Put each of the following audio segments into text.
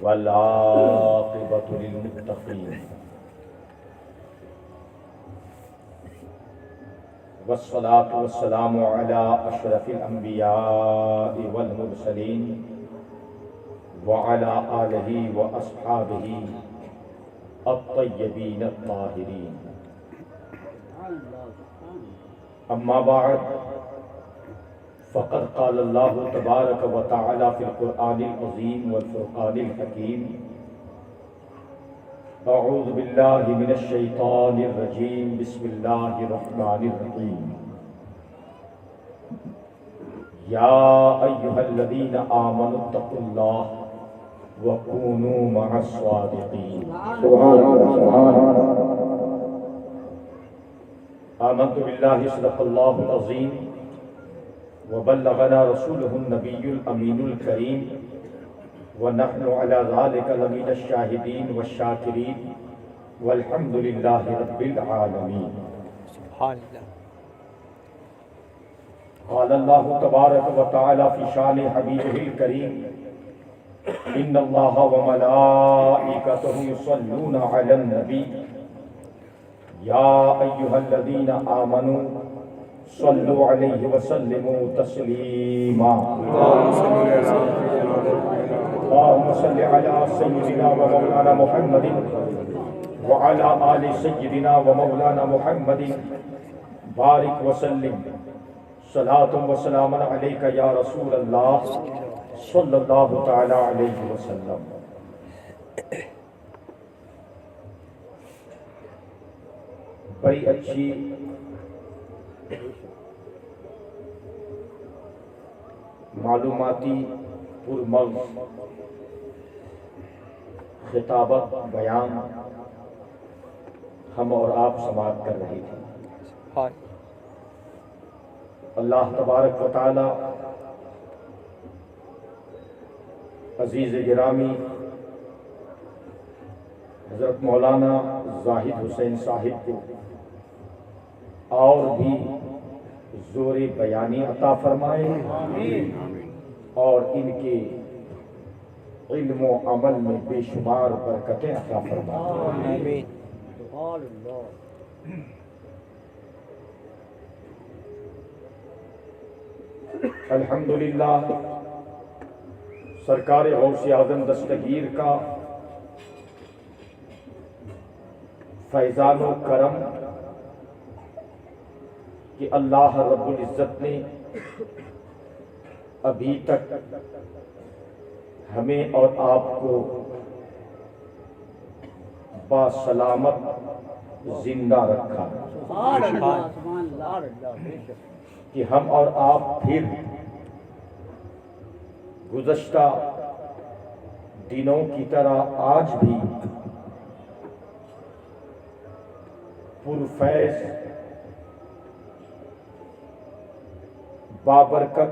والعاقبة للمتقين والصلاة والسلام على أشرف الأنبياء والمرسلين وعلى آله وأصحابه الطيبين الطاهرين. أما بعد فقد قال الله تبارك وتعالى في القرآن العظيم والفرقان الحكيم: أعوذ بالله من الشيطان الرجيم، بسم الله الرحمن الرحيم. يا أيها الذين آمنوا اتقوا الله وكونوا مع الصادقين. سبحان الله سبحان الله. آمنت بالله صدق الله العظيم وبلغنا رسوله النبي الأمين الكريم ونحن على ذلك لمن الشاهدين والشاكرين والحمد لله رب العالمين. سبحان الله. قال الله تبارك وتعالى في شان حبيبه الكريم: إن الله وملائكته يصلون على النبي يا أيها الذين آمنوا صلوا عليه وسلموا تسليما. اللهم صل على سيدنا ومولانا محمد وعلى آل سيدنا ومولانا محمد بارك وسلم صلاة وسلام عليك يا رسول الله صلى الله تعالى عليه وسلم. بڑی اچھی معلوماتی پرمغز خطابت بیان ہم اور آپ سماعت کر رہے تھے. اللہ تبارک و تعالی عزیز گرامی حضرت مولانا زاہد حسین صاحب کو اور بھی زور بیانی عطا فرمائے اور ان کے علم و عمل میں بے شمار برکتیں عطا فرمائے. الحمدللہ سرکار غوث اعظم دستگیر کا فیضان و کرم کہ اللہ رب العزت نے ابھی تک ہمیں اور آپ کو باسلامت زندہ رکھا کہ ہم اور آپ پھر گزشتہ دنوں کی طرح آج بھی پرفیض بابرکت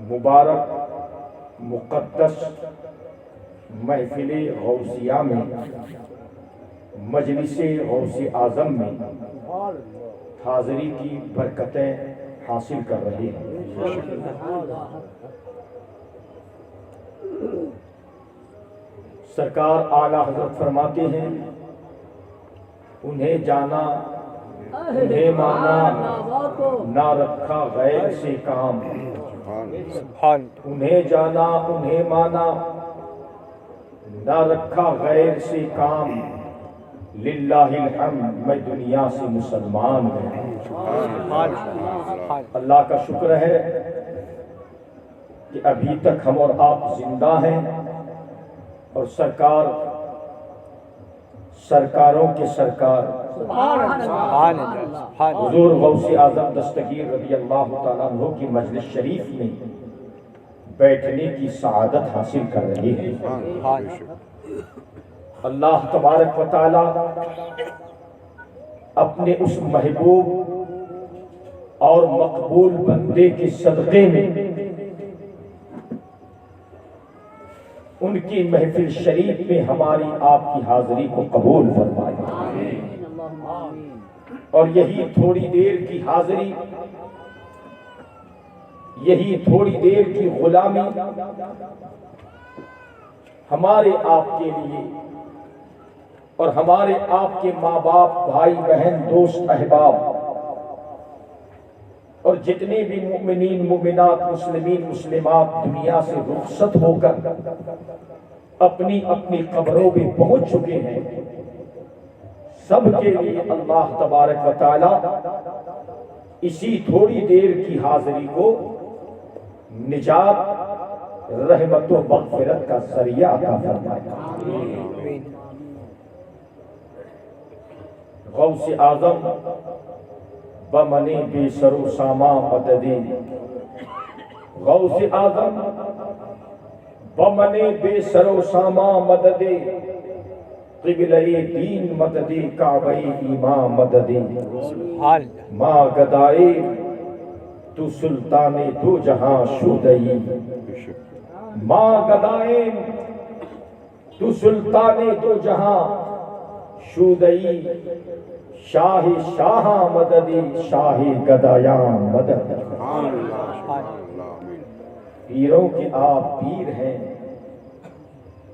مبارک مقدس محفل غوثیہ میں مجلس غوث اعظم میں حاضری کی برکتیں حاصل کر رہے ہیں. سرکار اعلیٰ حضرت فرماتے ہیں: انہیں جانا انہیں مانا نہ رکھا غیر سے کام. انہیں جانا انہیں مانا نہ رکھا غیر سے کام. للہ الحمد میں دنیا سے مسلمان ہوں. اللہ کا شکر ہے کہ ابھی تک ہم اور آپ زندہ ہیں اور سرکار سرکاروں کے سرکار حضور غوث اعظم دستگیر رضی اللہ تعالیٰ عنہ کی مجلس شریف میں بیٹھنے کی سعادت حاصل کر رہے ہیں. اللہ تبارک و تعالی اپنے اس محبوب اور مقبول بندے کے صدقے میں ان کی محفل شریف میں ہماری آپ کی حاضری کو قبول فرمائے. اور یہی تھوڑی دیر کی حاضری یہی تھوڑی دیر کی غلامی ہمارے آپ کے لیے اور ہمارے آپ کے ماں باپ، بھائی بہن، دوست، احباب اور جتنے بھی مومنین، مومنات، مسلمین، مسلمات دنیا سے رخصت ہو کر اپنی اپنی قبروں میں پہنچ چکے ہیں، سب کے لیے اللہ تبارک و تعالی اسی تھوڑی دیر کی حاضری کو نجات، رحمت و مغفرت کا ذریعہ عطا فرمائے۔ غوث اعظم بمنی بی سر و ساما مددی، غوث اعظم بمنی بی سر و ساما مددی، قبلہ دین مددی، کعبہ ایمان مددی، ماں گدائی تو سلطان دو جہاں شودئی، ماں گدائی تو سلطان دو جہاں شودئی، شاہ شاہاں مددی، شاہ گدایاں مددی۔ پیروں کے آپ پیر ہیں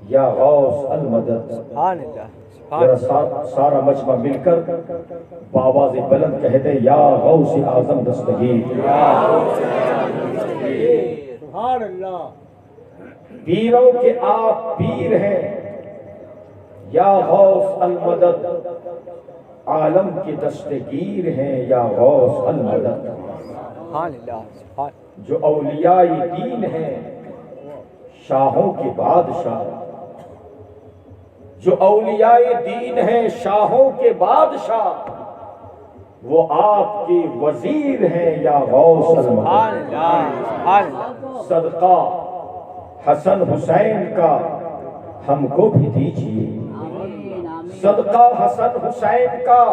یا غوث المدد۔ ذرا سارا مجمع مل کر بآواز بلند کہتے ہیں یا غوث اعظم دستگیر۔ سبحان اللہ۔ پیروں کے آپ پیر ہیں یا غوث المدد، عالم کے دستگیر ہیں یا غوث المدد۔ جو اولیاء دین ہیں شاہوں کے بادشاہ، جو اولیاء دین ہیں شاہوں کے بادشاہ، وہ آپ کے وزیر ہیں یا غوث المدد۔ صدقہ حسن حسین کا ہم کو بھی دیجیے، صدقہ حسن حسین کا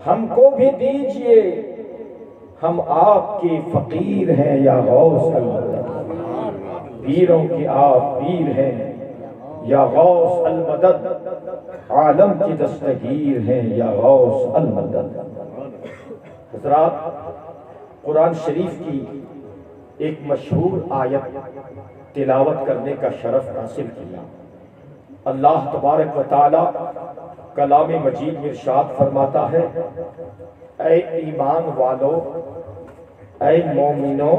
ہم کو بھی دیجیے، ہم آپ کے فقیر ہیں یا غوث المدد۔ پیروں کے آپ پیر ہیں یا غوث المدد، عالم کی دستگیر ہیں یا غوث المدد۔ حضرات، قرآن شریف کی ایک مشہور آیت تلاوت کرنے کا شرف حاصل کیا۔ اللہ تبارک و تعالی کلام مجید میں ارشاد فرماتا ہے، اے ایمان والو، اے مومنو،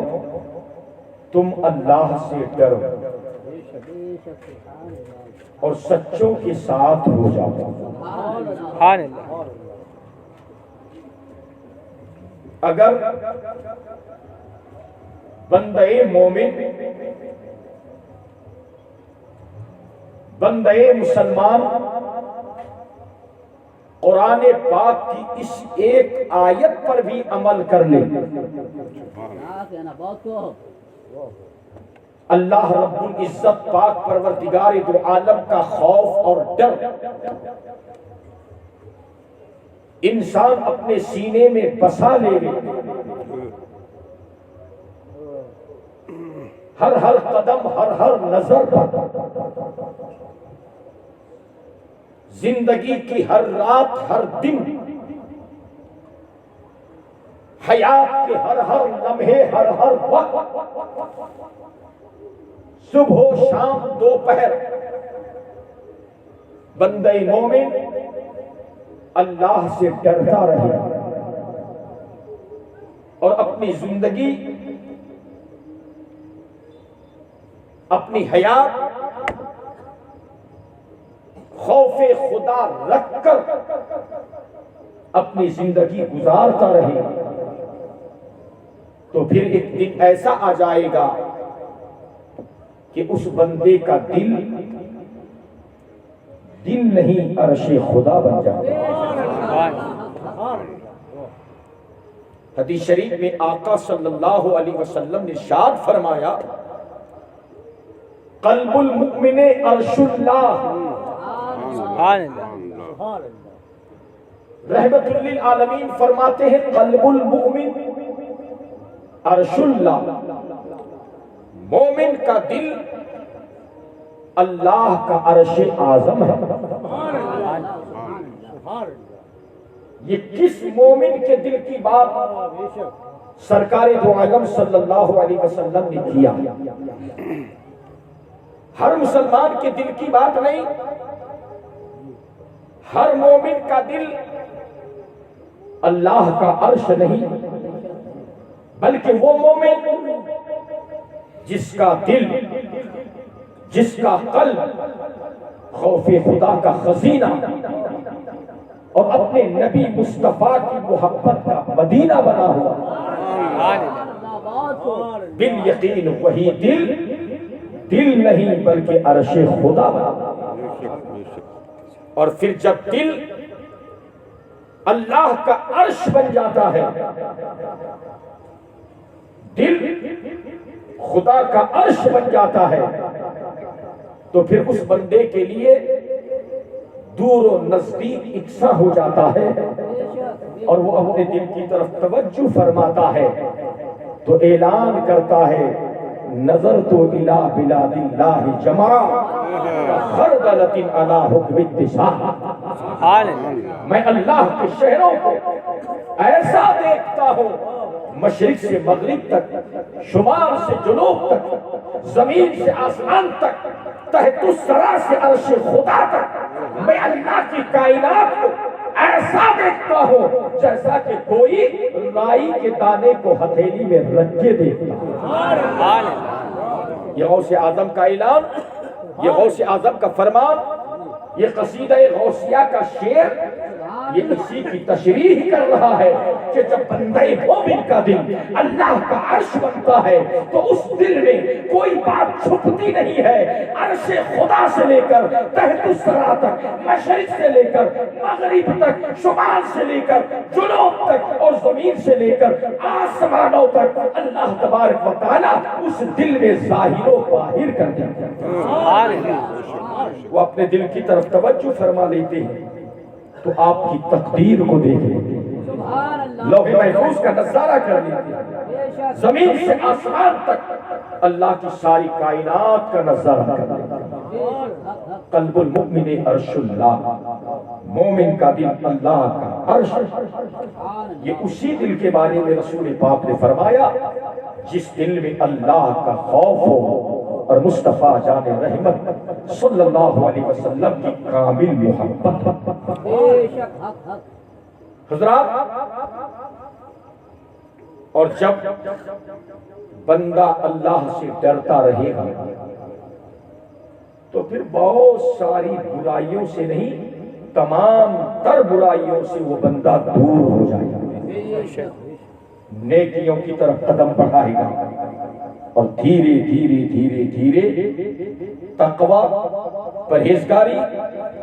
تم اللہ سے ڈرو اور سچوں کے ساتھ ہو جاؤ۔ اگر بندے مومن، بندے مسلمان قرآن پاک کی اس ایک آیت پر بھی عمل کر لے، اللہ رب العزت پاک پروردگار دو عالم کا خوف اور ڈر انسان اپنے سینے میں بسا لے، ہر ہر قدم، ہر ہر نظر پر، زندگی کی ہر رات، ہر دن، حیات کے ہر ہر لمحے، ہر ہر وقت، صبح و شام، دوپہر، بندہ مومن اللہ سے ڈرتا رہے اور اپنی زندگی، اپنی حیات خوف خدا رکھ کر اپنی زندگی گزارتا رہے، تو پھر ایک دن ایسا آ جائے گا کہ اس بندے کا دل نہیں عرش خدا بن جائے گا۔ حدیث شریف میں آقا صلی اللہ علیہ وسلم نے ارشاد فرمایا، قلب المؤمن عرش اللہ، رحمت للعالمین فرماتے ہیں قلب المؤمن عرش اللہ، مومن کا دل اللہ کا عرش اعظم ہے۔ یہ کس مومن کے دل کی بات؟ سرکار دو عالم صلی اللہ علیہ وسلم نے کیا۔ ہر مسلمان کے دل کی بات نہیں، ہر مومن کا دل اللہ کا عرش نہیں، بلکہ وہ مومن جس کا دل، جس کا قلب خوف خدا کا خزینہ اور اپنے نبی مصطفیٰ کی محبت کا مدینہ بنا ہوا، بالیقین وہی دل نہیں بلکہ عرش خدا بنا۔ اور پھر جب دل اللہ کا عرش بن جاتا ہے، دل خدا کا عرش بن جاتا ہے، تو پھر اس بندے کے لیے دور و نزدیک یکساں ہو جاتا ہے، اور وہ اپنے دل کی طرف توجہ فرماتا ہے تو اعلان کرتا ہے نظر تو الہ بلاد اللہ جمع خردلۃ علی حکم اتساع، میں اللہ کے شہروں کو ایسا دیکھتا ہوں، مشرق سے مغرب تک، شمال سے جنوب تک، زمین سے آسمان تک، تحت الثری سے عرش خدا تک، میں اللہ کی کائنات کو ایسا دیکھتا ہوں جیسا کہ کوئی رائی کے دانے کو ہتھیلی میں رکھ کے دیکھتا ہے۔ یہ غوث اعظم کا اعلان، یہ غوث اعظم کا فرمان، یہ قصیدہ غوثیہ کا شعر، یہ اسی کی تشریح کر رہا ہے کہ جب بندہ مومن کا دل اللہ کا عرش بنتا ہے تو اس دل میں کوئی بات چھپتی نہیں ہے۔ عرش خدا سے لے کر تحت الثری تک، مشرق سے لے کر مغرب تک، شمال سے لے کر جنوب تک، اور زمین سے لے کر آسمانوں تک، اللہ تبارک و تعالیٰ اس دل میں ظاہر و باہر کر دیتا ہے۔ وہ اپنے دل کی طرف توجہ فرما لیتے ہیں تو آپ کی تقدیر کو دیکھ لیتے ہیں، لوح محفوظ کا نظارہ کر لیتے ہیں، زمین سے آسمان تک اللہ کی ساری کائنات کا نظارہ کر لیتے ہیں۔ قلب المؤمن عرش اللہ، مومن کا دل اللہ کا عرش۔ یہ اسی دل کے بارے میں رسول پاک نے فرمایا جس دل میں اللہ کا خوف ہو اور مصطفیٰ جان رحمت صلی اللہ علیہ وسلم کی کامل محبت۔ حضرات، اور جب بندہ اللہ سے ڈرتا رہے گا تو پھر بہت ساری برائیوں سے نہیں، تمام تر برائیوں سے وہ بندہ دور ہو جائے گا، نیکیوں کی طرف قدم بڑھائے گا، اور دھیرے دھیرے دھیرے دھیرے تقوی، پرہیزگاری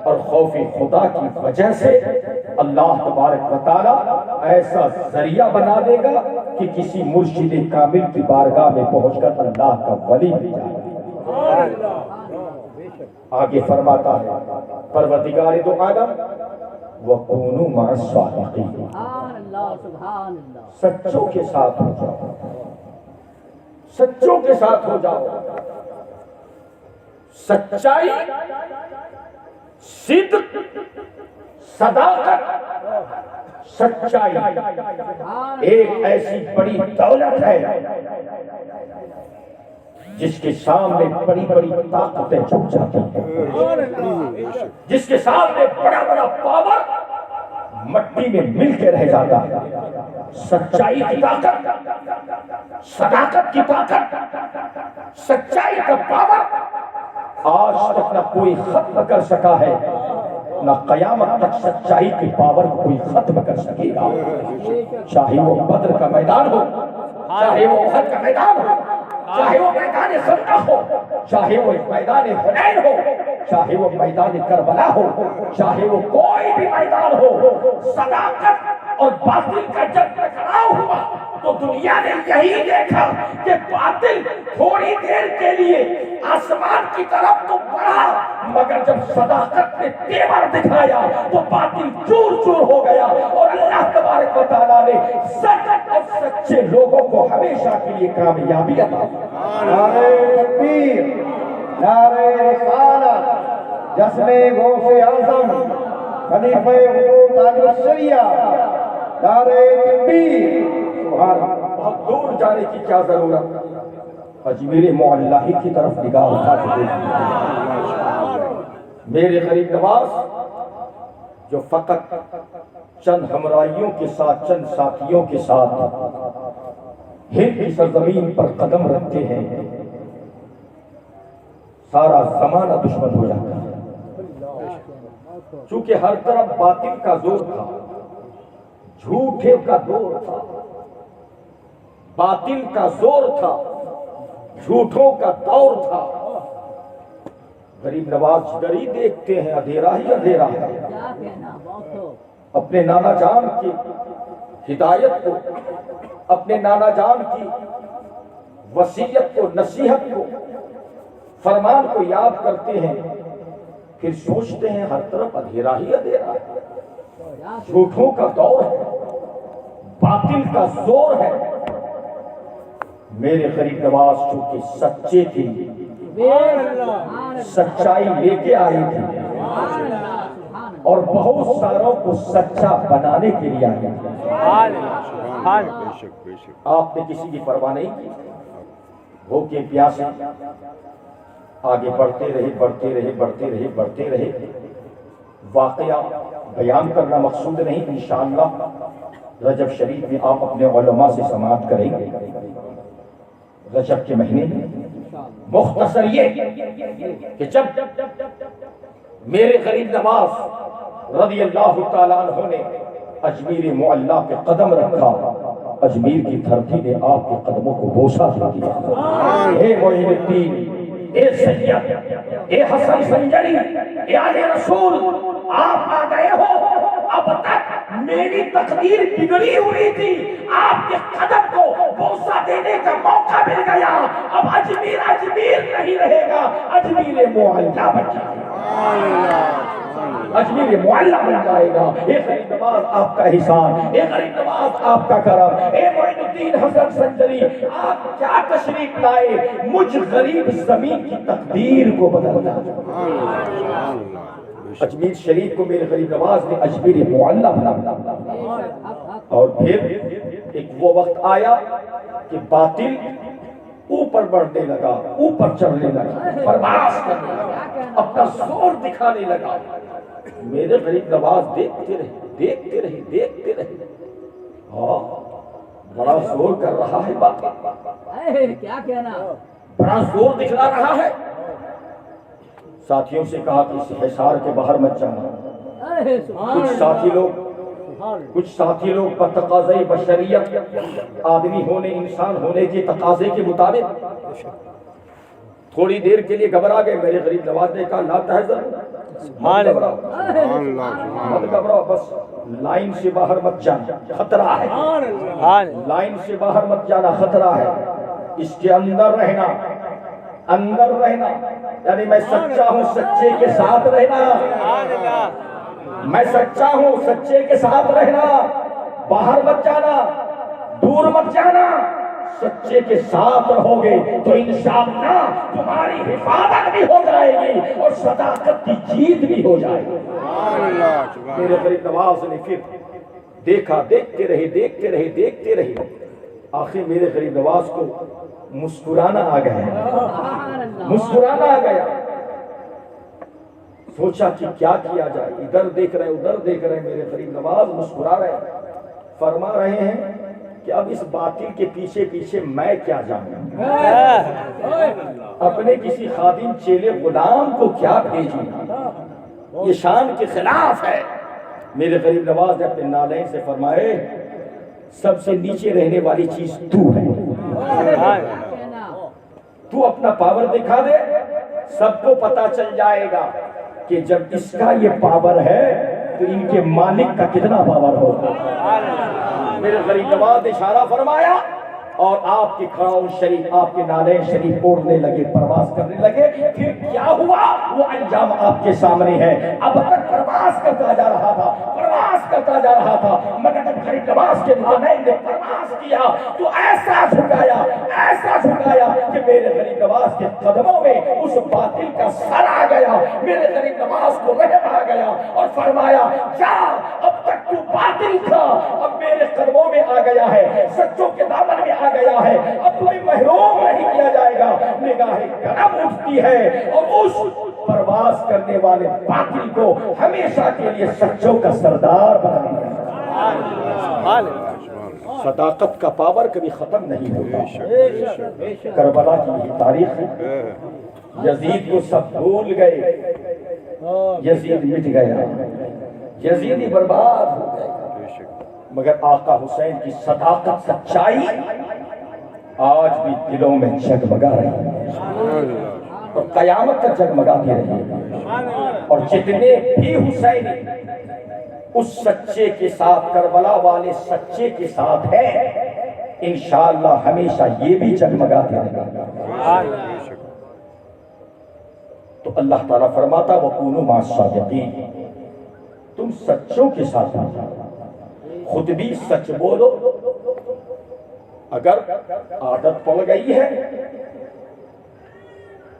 اور خوف خدا کی وجہ سے اللہ تبارک و تعالیٰ ایسا ذریعہ بنا دے گا کہ کسی مرشد کامل کی بارگاہ میں پہنچ کر اللہ کا ولی بن جائے گا۔ آگے فرماتا ہے پروردگار دو عالم وَكُونُوا مَعَ الصَّادِقِينَ، سچوں کے ساتھ ہو جاؤ، سچوں کے ساتھ ہو جاؤ۔ سچائی، صدق، صداقت، سچائی ایک ایسی بڑی دولت ہے جس کے سامنے بڑی بڑی طاقتیں جھک جاتی ہیں، جس کے سامنے بڑا بڑا پاور مٹی میں مل کے رہ جاتا ہے۔ سچائی کی طاقت، صداقت کی طاقت، سچائی کا پاور آج تک نہ کوئی ختم کر سکا ہے، نہ قیامت تک سچائی کی پاور کو کوئی ختم کر سکے گا۔ چاہے وہ بدر کا میدان ہو، چاہے وہ احد کا میدان ہو، چاہے وہ میدان خندق ہو، چاہے وہ میدان حنین ہو، چاہے وہ میدان کربلا ہو، چاہے وہ کوئی بھی میدان ہو، صداقت اور باطل کا جب ٹکراؤ ہوا تو دنیا نے یہی دیکھا کہ باطل تھوڑی دیر کے لیے آسمان کی طرف تو بڑھا، مگر جب صداقت نے تیور دکھایا تو باطل چور چور ہو گیا، اور اللہ تبارک و تعالیٰ نے سچ اور سچے لوگوں کو ہمیشہ کے لیے کامیابی عطا کی۔ نعرہ تکبیر، نعرہ رسالت، جشن غوث اعظم خلیفہ حضور تاج الشریعہ، نعرہ تکبیر، سبحان اللہ۔ بہت دور جانے کی کیا ضرورت، اجمیر معلیٰ کی طرف نگاہ اٹھا کے دیکھیں۔ میرے غریب نواز جو فقط چند ہمراہیوں کے ساتھ، چند ساتھیوں کے ساتھ ہند کی سرزمین پر قدم رکھتے ہیں، سارا زمانہ دشمن ہو جاتا ہے۔ چونکہ ہر طرف باطل کا زور تھا، جھوٹے کا دور تھا، باطل کا زور تھا، جھوٹوں کا دور تھا۔ غریب نواز جدھر ہی دیکھتے ہیں اندھیرا ہی اندھیرا ہے۔ اپنے نانا جان کی ہدایت کو، اپنے نانا جان کی وصیت کو، نصیحت کو، فرمان کو یاد کرتے ہیں، پھر سوچتے ہیں ہر طرف اندھیرا ہی اندھیرا ہے، جھوٹوں کا دور ہے، باطل کا زور ہے۔ میرے غریب نواز چونکہ سچے تھے، سچائی لے کے آئے تھے اور بہت ساروں کو سچا بنانے کے لیے آئے تھے۔ آپ نے کسی کی پرواہ نہیں کی، بھوکے پیاسے آگے بڑھتے رہے، بڑھتے رہے، بڑھتے رہے، بڑھتے رہے۔ واقعہ بیان کرنا مقصود نہیں، انشاءاللہ رجب شریف میں آپ اپنے علماء سے سماعت کریں گے۔ رجب کے مہینے میں مختصر یہ کہ جب میرے غریب نواز رضی اللہ تعالیٰ عنہ نے اجمیر معلیٰ پہ قدم رکھا، اجمیر کی دھرتی نے آپ کے قدموں کو بوسہ دے دیا۔ اے معین الدین، اے سید، اے حسن سنجری، اے آل رسول، آپ آ گئے ہو۔ اب تک میری تقدیر بگڑی ہوئی تھی، آپ کے قدم کو بوسہ دینے کا موقع مل گیا۔ اب اجمیر اجمیر نہیں رہے گا، اجمیر معلیٰ بن جائے گا، اجمیر معلیٰ بن جائے گا۔ اے غریب نواز آپ کا احسان، اے غریب نواز آپ کا کرم، اے معین الدین حسن سنجری، آپ کیا تشریف لائے، مجھ غریب زمین کی تقدیر کو بدل دیا۔ اجمیر شریف کو میرے غریب نواز نے اجمیر معلیٰ بنا، اور پھر ایک وہ وقت آیا کہ باطل اوپر بڑھنے لگا، اوپر چڑھنے لگا، پرواز کرنے لگا، اپنا زور دکھانے لگا۔ میرے غریب نواز دیکھتے رہے، دیکھتے رہے، دیکھتے رہے۔ ہاں بڑا زور کر رہا ہے باطل، کیا کہنا، بڑا زور دکھلا رہا ہے۔ ساتھیوں سے کہا کہ اس حصار کے باہر مت جانا۔ کچھ ساتھی لوگ بتقاضۂ بشریت، آدمی ہونے، انسان ہونے کے تقاضے کے مطابق تھوڑی دیر کے لیے گھبرا گئے۔ میرے غریب نواز نے کہا لا تحزن، مت گھبراؤ، بس لائن سے باہر مت جانا، خطرہ ہے، لائن سے باہر مت جانا، خطرہ ہے، اس کے اندر رہنا، اندر رہنا، یعنی میں سچا ہوں، سچے کے ساتھ رہنا، میں سچا ہوں، سچے کے ساتھ رہنا، باہر مت جانا، دور مت جانا، سچے کے ساتھ رہو گے تو انشاءاللہ تمہاری حفاظت بھی ہو جائے گی اور صداقت کی جیت بھی ہو جائے گی۔ میرے غریب نواز نے پھر دیکھا، دیکھتے رہے، دیکھتے رہے، دیکھتے رہے، آخر میرے غریب نواز کو مسکرانا آ گیا، مسکرانا آ گیا۔ سوچا کہ کیا کیا جائے، ادھر دیکھ رہے، ادھر دیکھ رہے، میرے غریب نواز مسکرا رہے، فرما رہے ہیں کہ اب اس باطل کے پیچھے پیچھے میں کیا جاؤں، اپنے کسی خادم چیلے غلام کو کیا بھیجوں، یہ شان کے خلاف ہے۔ میرے غریب نواز نے اپنے نالین سے فرمائے سب سے نیچے رہنے والی چیز تو ہے، تو اپنا پاور دکھا دے، سب کو پتا چل جائے گا کہ جب اس کا یہ پاور ہے تو ان کے مالک کا کتنا پاور ہوگا۔ میرے غریب نواز نے اشارہ فرمایا اور آپ کے کھڑاؤں شریف، آپ کے نالین شریف اڑنے لگے، پرواز کرنے لگے۔ پھر کیا ہوا وہ انجام آپ کے سامنے ہے۔ اب تک پرواز کرتا جا رہا تھا، پرواز کرتا جا رہا تھا، مگر جب غریب نواز کے نالین نے پرواز کیا تو ایسا جھکایا، ایسا جھکایا کہ میرے غریب نواز کے قدموں میں اس باطل کا سر آ گیا۔ میرے غریب نواز کو رحم آ گیا اور فرمایا جا، اب تک تو باطل تھا، اب میرے قدموں میں آ گیا ہے، سچوں کے دامن میں آ گیا ہے، اب تمہیں محروم نہیں کیا جائے گا۔ نگاہ کرم اٹھتی ہے اور اس پرواز کرنے والے باطل کو ہمیشہ کے لیے سچوں کا سردار بنا دیا۔ صداقت کا پاور کبھی ختم نہیں ہوتا۔ کربلا کی یہ تاریخ ہے۔ یزید کو سب بھول گئے، یزید مٹ گیا، یزید ہی برباد ہو گئے، مگر آقا حسین کی صداقت سچائی آج بھی دلوں میں جگمگا رہی ہے اور قیامت تک جگمگاتی رہے گی۔ اور جتنے بھی حسینی اس سچے کے ساتھ، کربلا والے سچے کے ساتھ ہیں، انشاءاللہ ہمیشہ یہ بھی جگمگاتے رہے گا۔ تو اللہ تعالیٰ فرماتا وَكُونُوا مَعَ الصَّادِقِينَ، تم سچوں کے ساتھ خود بھی سچ بولو۔ اگر عادت پڑ گئی ہے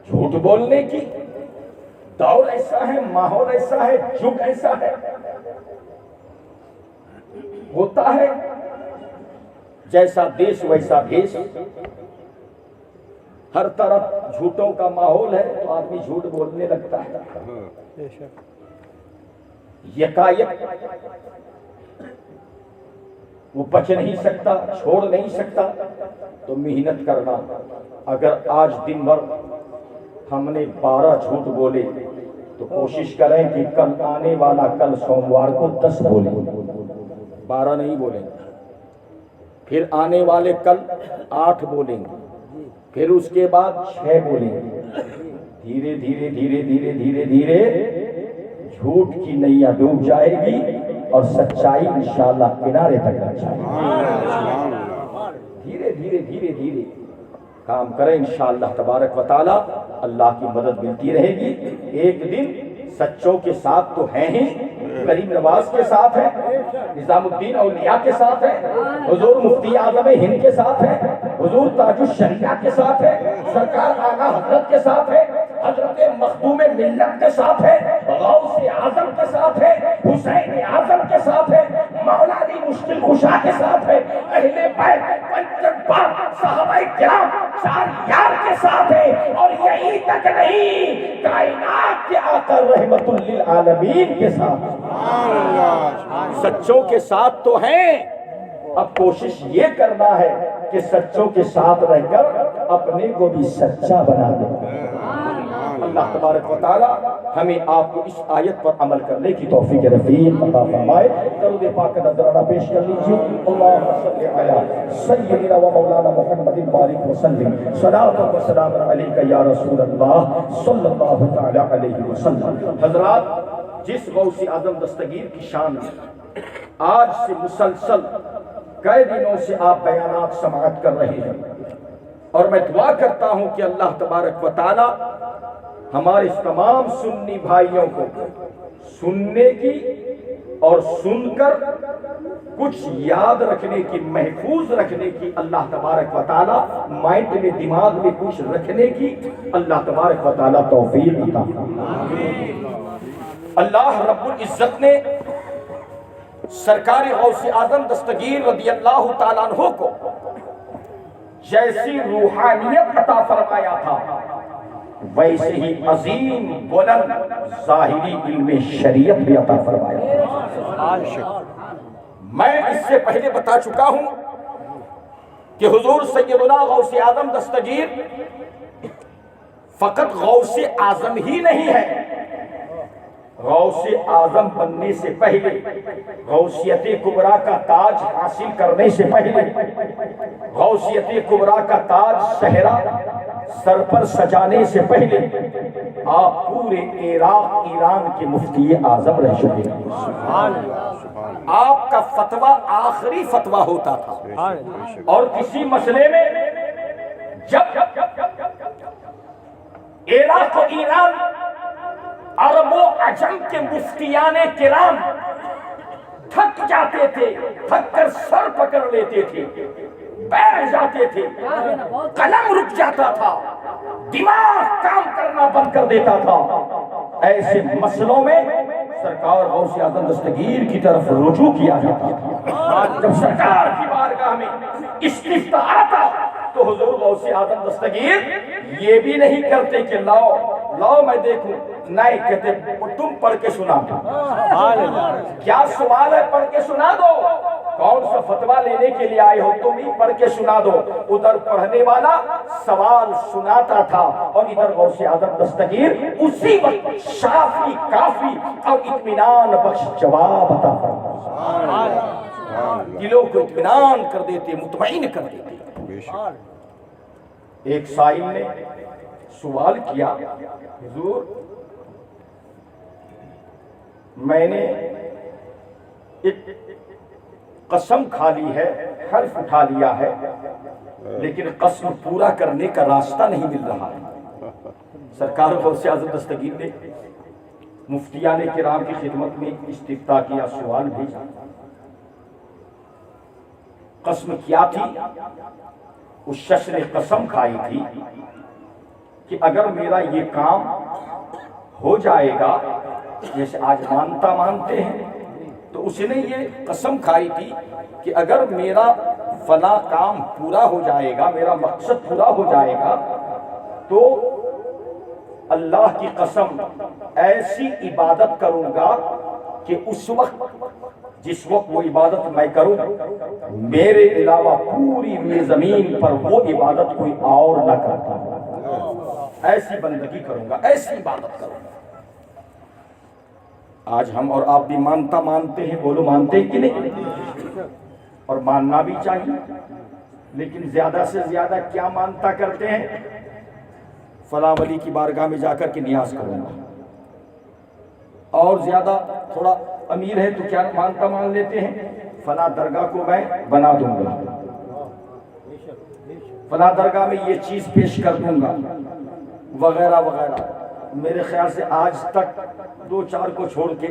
جھوٹ بولنے کی، دور ایسا ہے، ماحول ایسا ہے، جگ ایسا ہے، ہوتا ہے جیسا دیش ویسا بھیش، ہر طرف جھوٹوں کا ماحول ہے تو آدمی جھوٹ بولنے لگتا ہے۔ یکایک وہ بچ نہیں سکتا، چھوڑ نہیں سکتا، تو محنت کرنا۔ اگر آج دن بھر ہم نے 12 جھوٹ بولے تو کوشش کریں کہ کل آنے والا کل سوموار کو 10 بولیں، 12 نہیں بولیں گے، پھر آنے والے کل 8 بولیں گے، پھر اس کے بعد 6 بولیں گے۔ دھیرے دھیرے دھیرے دھیرے دھیرے دھیرے جھوٹ کی نیا ڈوب جائے گی اور سچائی انشاءاللہ کنارے تک آ جائے گی۔ دھیرے دھیرے دھیرے دھیرے کام کریں انشاءاللہ تبارک و تعالی، اللہ کی مدد ملتی رہے گی۔ ایک دن سچوں کے ساتھ تو ہیں ہی، غریب نواز کے ساتھ ہیں، نظام الدین اولیاء کے ساتھ ہیں، حضور مفتی اعظم ہند کے ساتھ ہیں، حضور تاج الشریعہ کے ساتھ ہیں، سرکار آقا حضرت کے ساتھ ہیں، حضرت مخدوم ملت کے ساتھ ہے، غوث اعظم کے ساتھ ہے، حسین اعظم کے ساتھ ہے، مولا علی مشکل کشا کے ساتھ ہے، اہل بیت پنجتبہ صحابہ کرام چار یار کے ساتھ ہے، اور یہی تک نہیں، کائنات کے آقا رحمت للعالمین کے ساتھ۔ سچوں کے ساتھ تو ہیں، اب کوشش یہ کرنا ہے کہ سچوں کے ساتھ رہ کر اپنے کو بھی سچا بنا دیں۔ اللہ تبارک و تعالی ہمیں آپ کو اس آیت پر عمل کرنے کی توفیق رفیق عطا فرمائے۔ درود پاک کا نذرانہ پیش کر لیجیے۔ اللہم صلی علی سیدنا و مولانا محمد بارک وسلم، صلاۃ و سلام علیک یا رسول اللہ صلی اللہ تعالی علیہ وسلم۔ حضرات، جس غوث اعظم دستگیر کی شان آج سے مسلسل کئی دنوں سے آپ بیانات سماعت کر رہے ہیں، اور میں دعا کرتا ہوں کہ اللہ تبارک و تعالی ہمارے اس تمام سنی بھائیوں کو سننے کی اور سن کر کچھ یاد رکھنے کی، محفوظ رکھنے کی، اللہ تبارک و تعالی مائنڈ میں، دماغ میں کچھ رکھنے کی اللہ تبارک و تعالی توفیق عطا فرمائے۔ اللہ رب العزت نے سرکار غوث اعظم دستگیر رضی اللہ تعالیٰ عنہ کو جیسی روحانیت عطا فرمایا تھا، ویسے ہی عظیم بلند ظاہری علم شریعت بھی عطا فرمایا۔ میں اس سے پہلے بتا چکا ہوں کہ حضور سیدنا غوث اعظم دستگیر فقط غوث اعظم ہی نہیں ہے، غوث اعظم بننے سے پہلے، غوثیت کبریٰ کا تاج حاصل کرنے سے پہلے، غوثیت کبریٰ کا تاج صحرا سر پر سجانے سے پہلے آپ پورے عراق ایران کے مفتی اعظم رہ چکے ہیں۔ آپ کا فتویٰ آخری فتویٰ ہوتا تھا، اور کسی مسئلے میں جب عراق و ایران عرب و عجم کے مفتیان کرام تھک جاتے تھے، تھک کر سر پکڑ لیتے تھے، بیٹھ جاتے تھے، قلم رک جاتا تھا، دماغ کام کرنا بند کر دیتا تھا، ایسے مسئلوں میں سرکار غوث اعظم دستگیر کی طرف رجوع کیا جاتا تھا. جب سرکار کی بارگاہ میں استفتاء آتا تو حضور غوث اعظم دستگیر یہ بھی نہیں کرتے کہ لاؤ میں دیکھوں، نہیں کہتے تم پڑھ کے سنا دو. کیا سوال ہے؟ پڑھ کے سنا دو. کون سا فتویٰ لینے کے لیے آئے ہو؟ تم ہی پڑھ کے سنا دو. ادھر پڑھنے والا سوال سناتا تھا اور ادھر غوث اعظم دستگیر اسی وقت شافی کافی اور اطمینان بخش جواب عطا فرماتا. دلوں کو اطمینان کر دیتے، مطمئن کر دیتے. ایک سائل نے سوال کیا، حضور میں نے ایک قسم کھا لی ہے، حلف اٹھا لیا ہے، لیکن قسم پورا کرنے کا راستہ نہیں مل رہا ہے. سرکار غوث اعظم دستگیر نے مفتیان کرام کی خدمت میں استفتاء کیا، سوال بھیجا. قسم کیا تھی؟ اس شخص نے قسم کھائی تھی کہ اگر میرا یہ کام ہو جائے گا، جیسے آج مانتے ہیں، تو اس نے یہ قسم کھائی تھی کہ اگر میرا فلاں کام پورا ہو جائے گا، میرا مقصد پورا ہو جائے گا، تو اللہ کی قسم ایسی عبادت کروں گا کہ اس وقت جس وقت وہ عبادت میں کروں، میرے علاوہ پوری زمین پر وہ عبادت کوئی اور نہ کرتا. ایسی بندگی کروں گا، ایسی عبادت کروں گا. آج ہم اور آپ بھی مانتے ہیں، بولو مانتے ہیں کہ نہیں؟ اور ماننا بھی چاہیے، لیکن زیادہ سے زیادہ کیا مانتا کرتے ہیں؟ فلاں ولی کی بارگاہ میں جا کر کے نیاز کروں گا. اور زیادہ تھوڑا امیر ہے تو کیا مان لیتے ہیں؟ فلاں درگاہ کو میں بنا دوں گا، فلاں درگاہ میں یہ چیز پیش کر دوں گا، وغیرہ وغیرہ. میرے خیال سے آج تک دو چار کو چھوڑ کے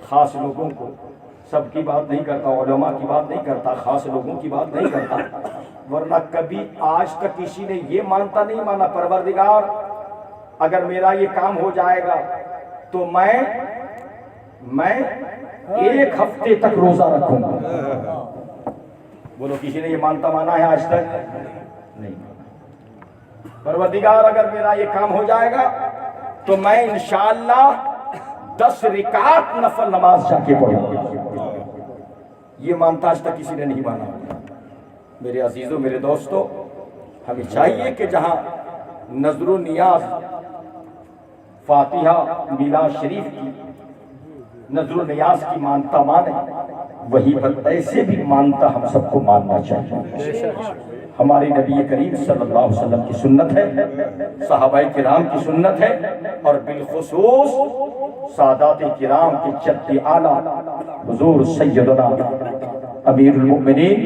خاص لوگوں کو، سب کی بات نہیں کرتا، علماء کی بات نہیں کرتا، خاص لوگوں کی بات نہیں کرتا، ورنہ کبھی آج تک کسی نے یہ نہیں مانا پروردگار اگر میرا یہ کام ہو جائے گا تو میں ایک ہفتے تک روزہ رکھوں گا. بولو کسی نے یہ مانا ہے آج تک؟ نہیں. پروردگار اگر میرا یہ کام ہو جائے گا تو میں انشاءاللہ 10 رکعت نفل نماز جا کے پڑھوں گا. یہ مانتا آج تک کسی نے نہیں مانا. میرے عزیزوں، میرے دوستوں، ہمیں چاہیے کہ جہاں نظر و نیاز فاتحہ میلاد شریف کی نظر و نیاز کی مانتا مانے، وہی پر ایسے بھی مانتا ہم سب کو ماننا چاہیے. ہمارے نبی کریم صلی اللہ علیہ وسلم کی سنت ہے، صحابہ کرام کی سنت ہے، اور بالخصوص سادات کرام کے جد اعلیٰ حضور سیدنا امیر المؤمنین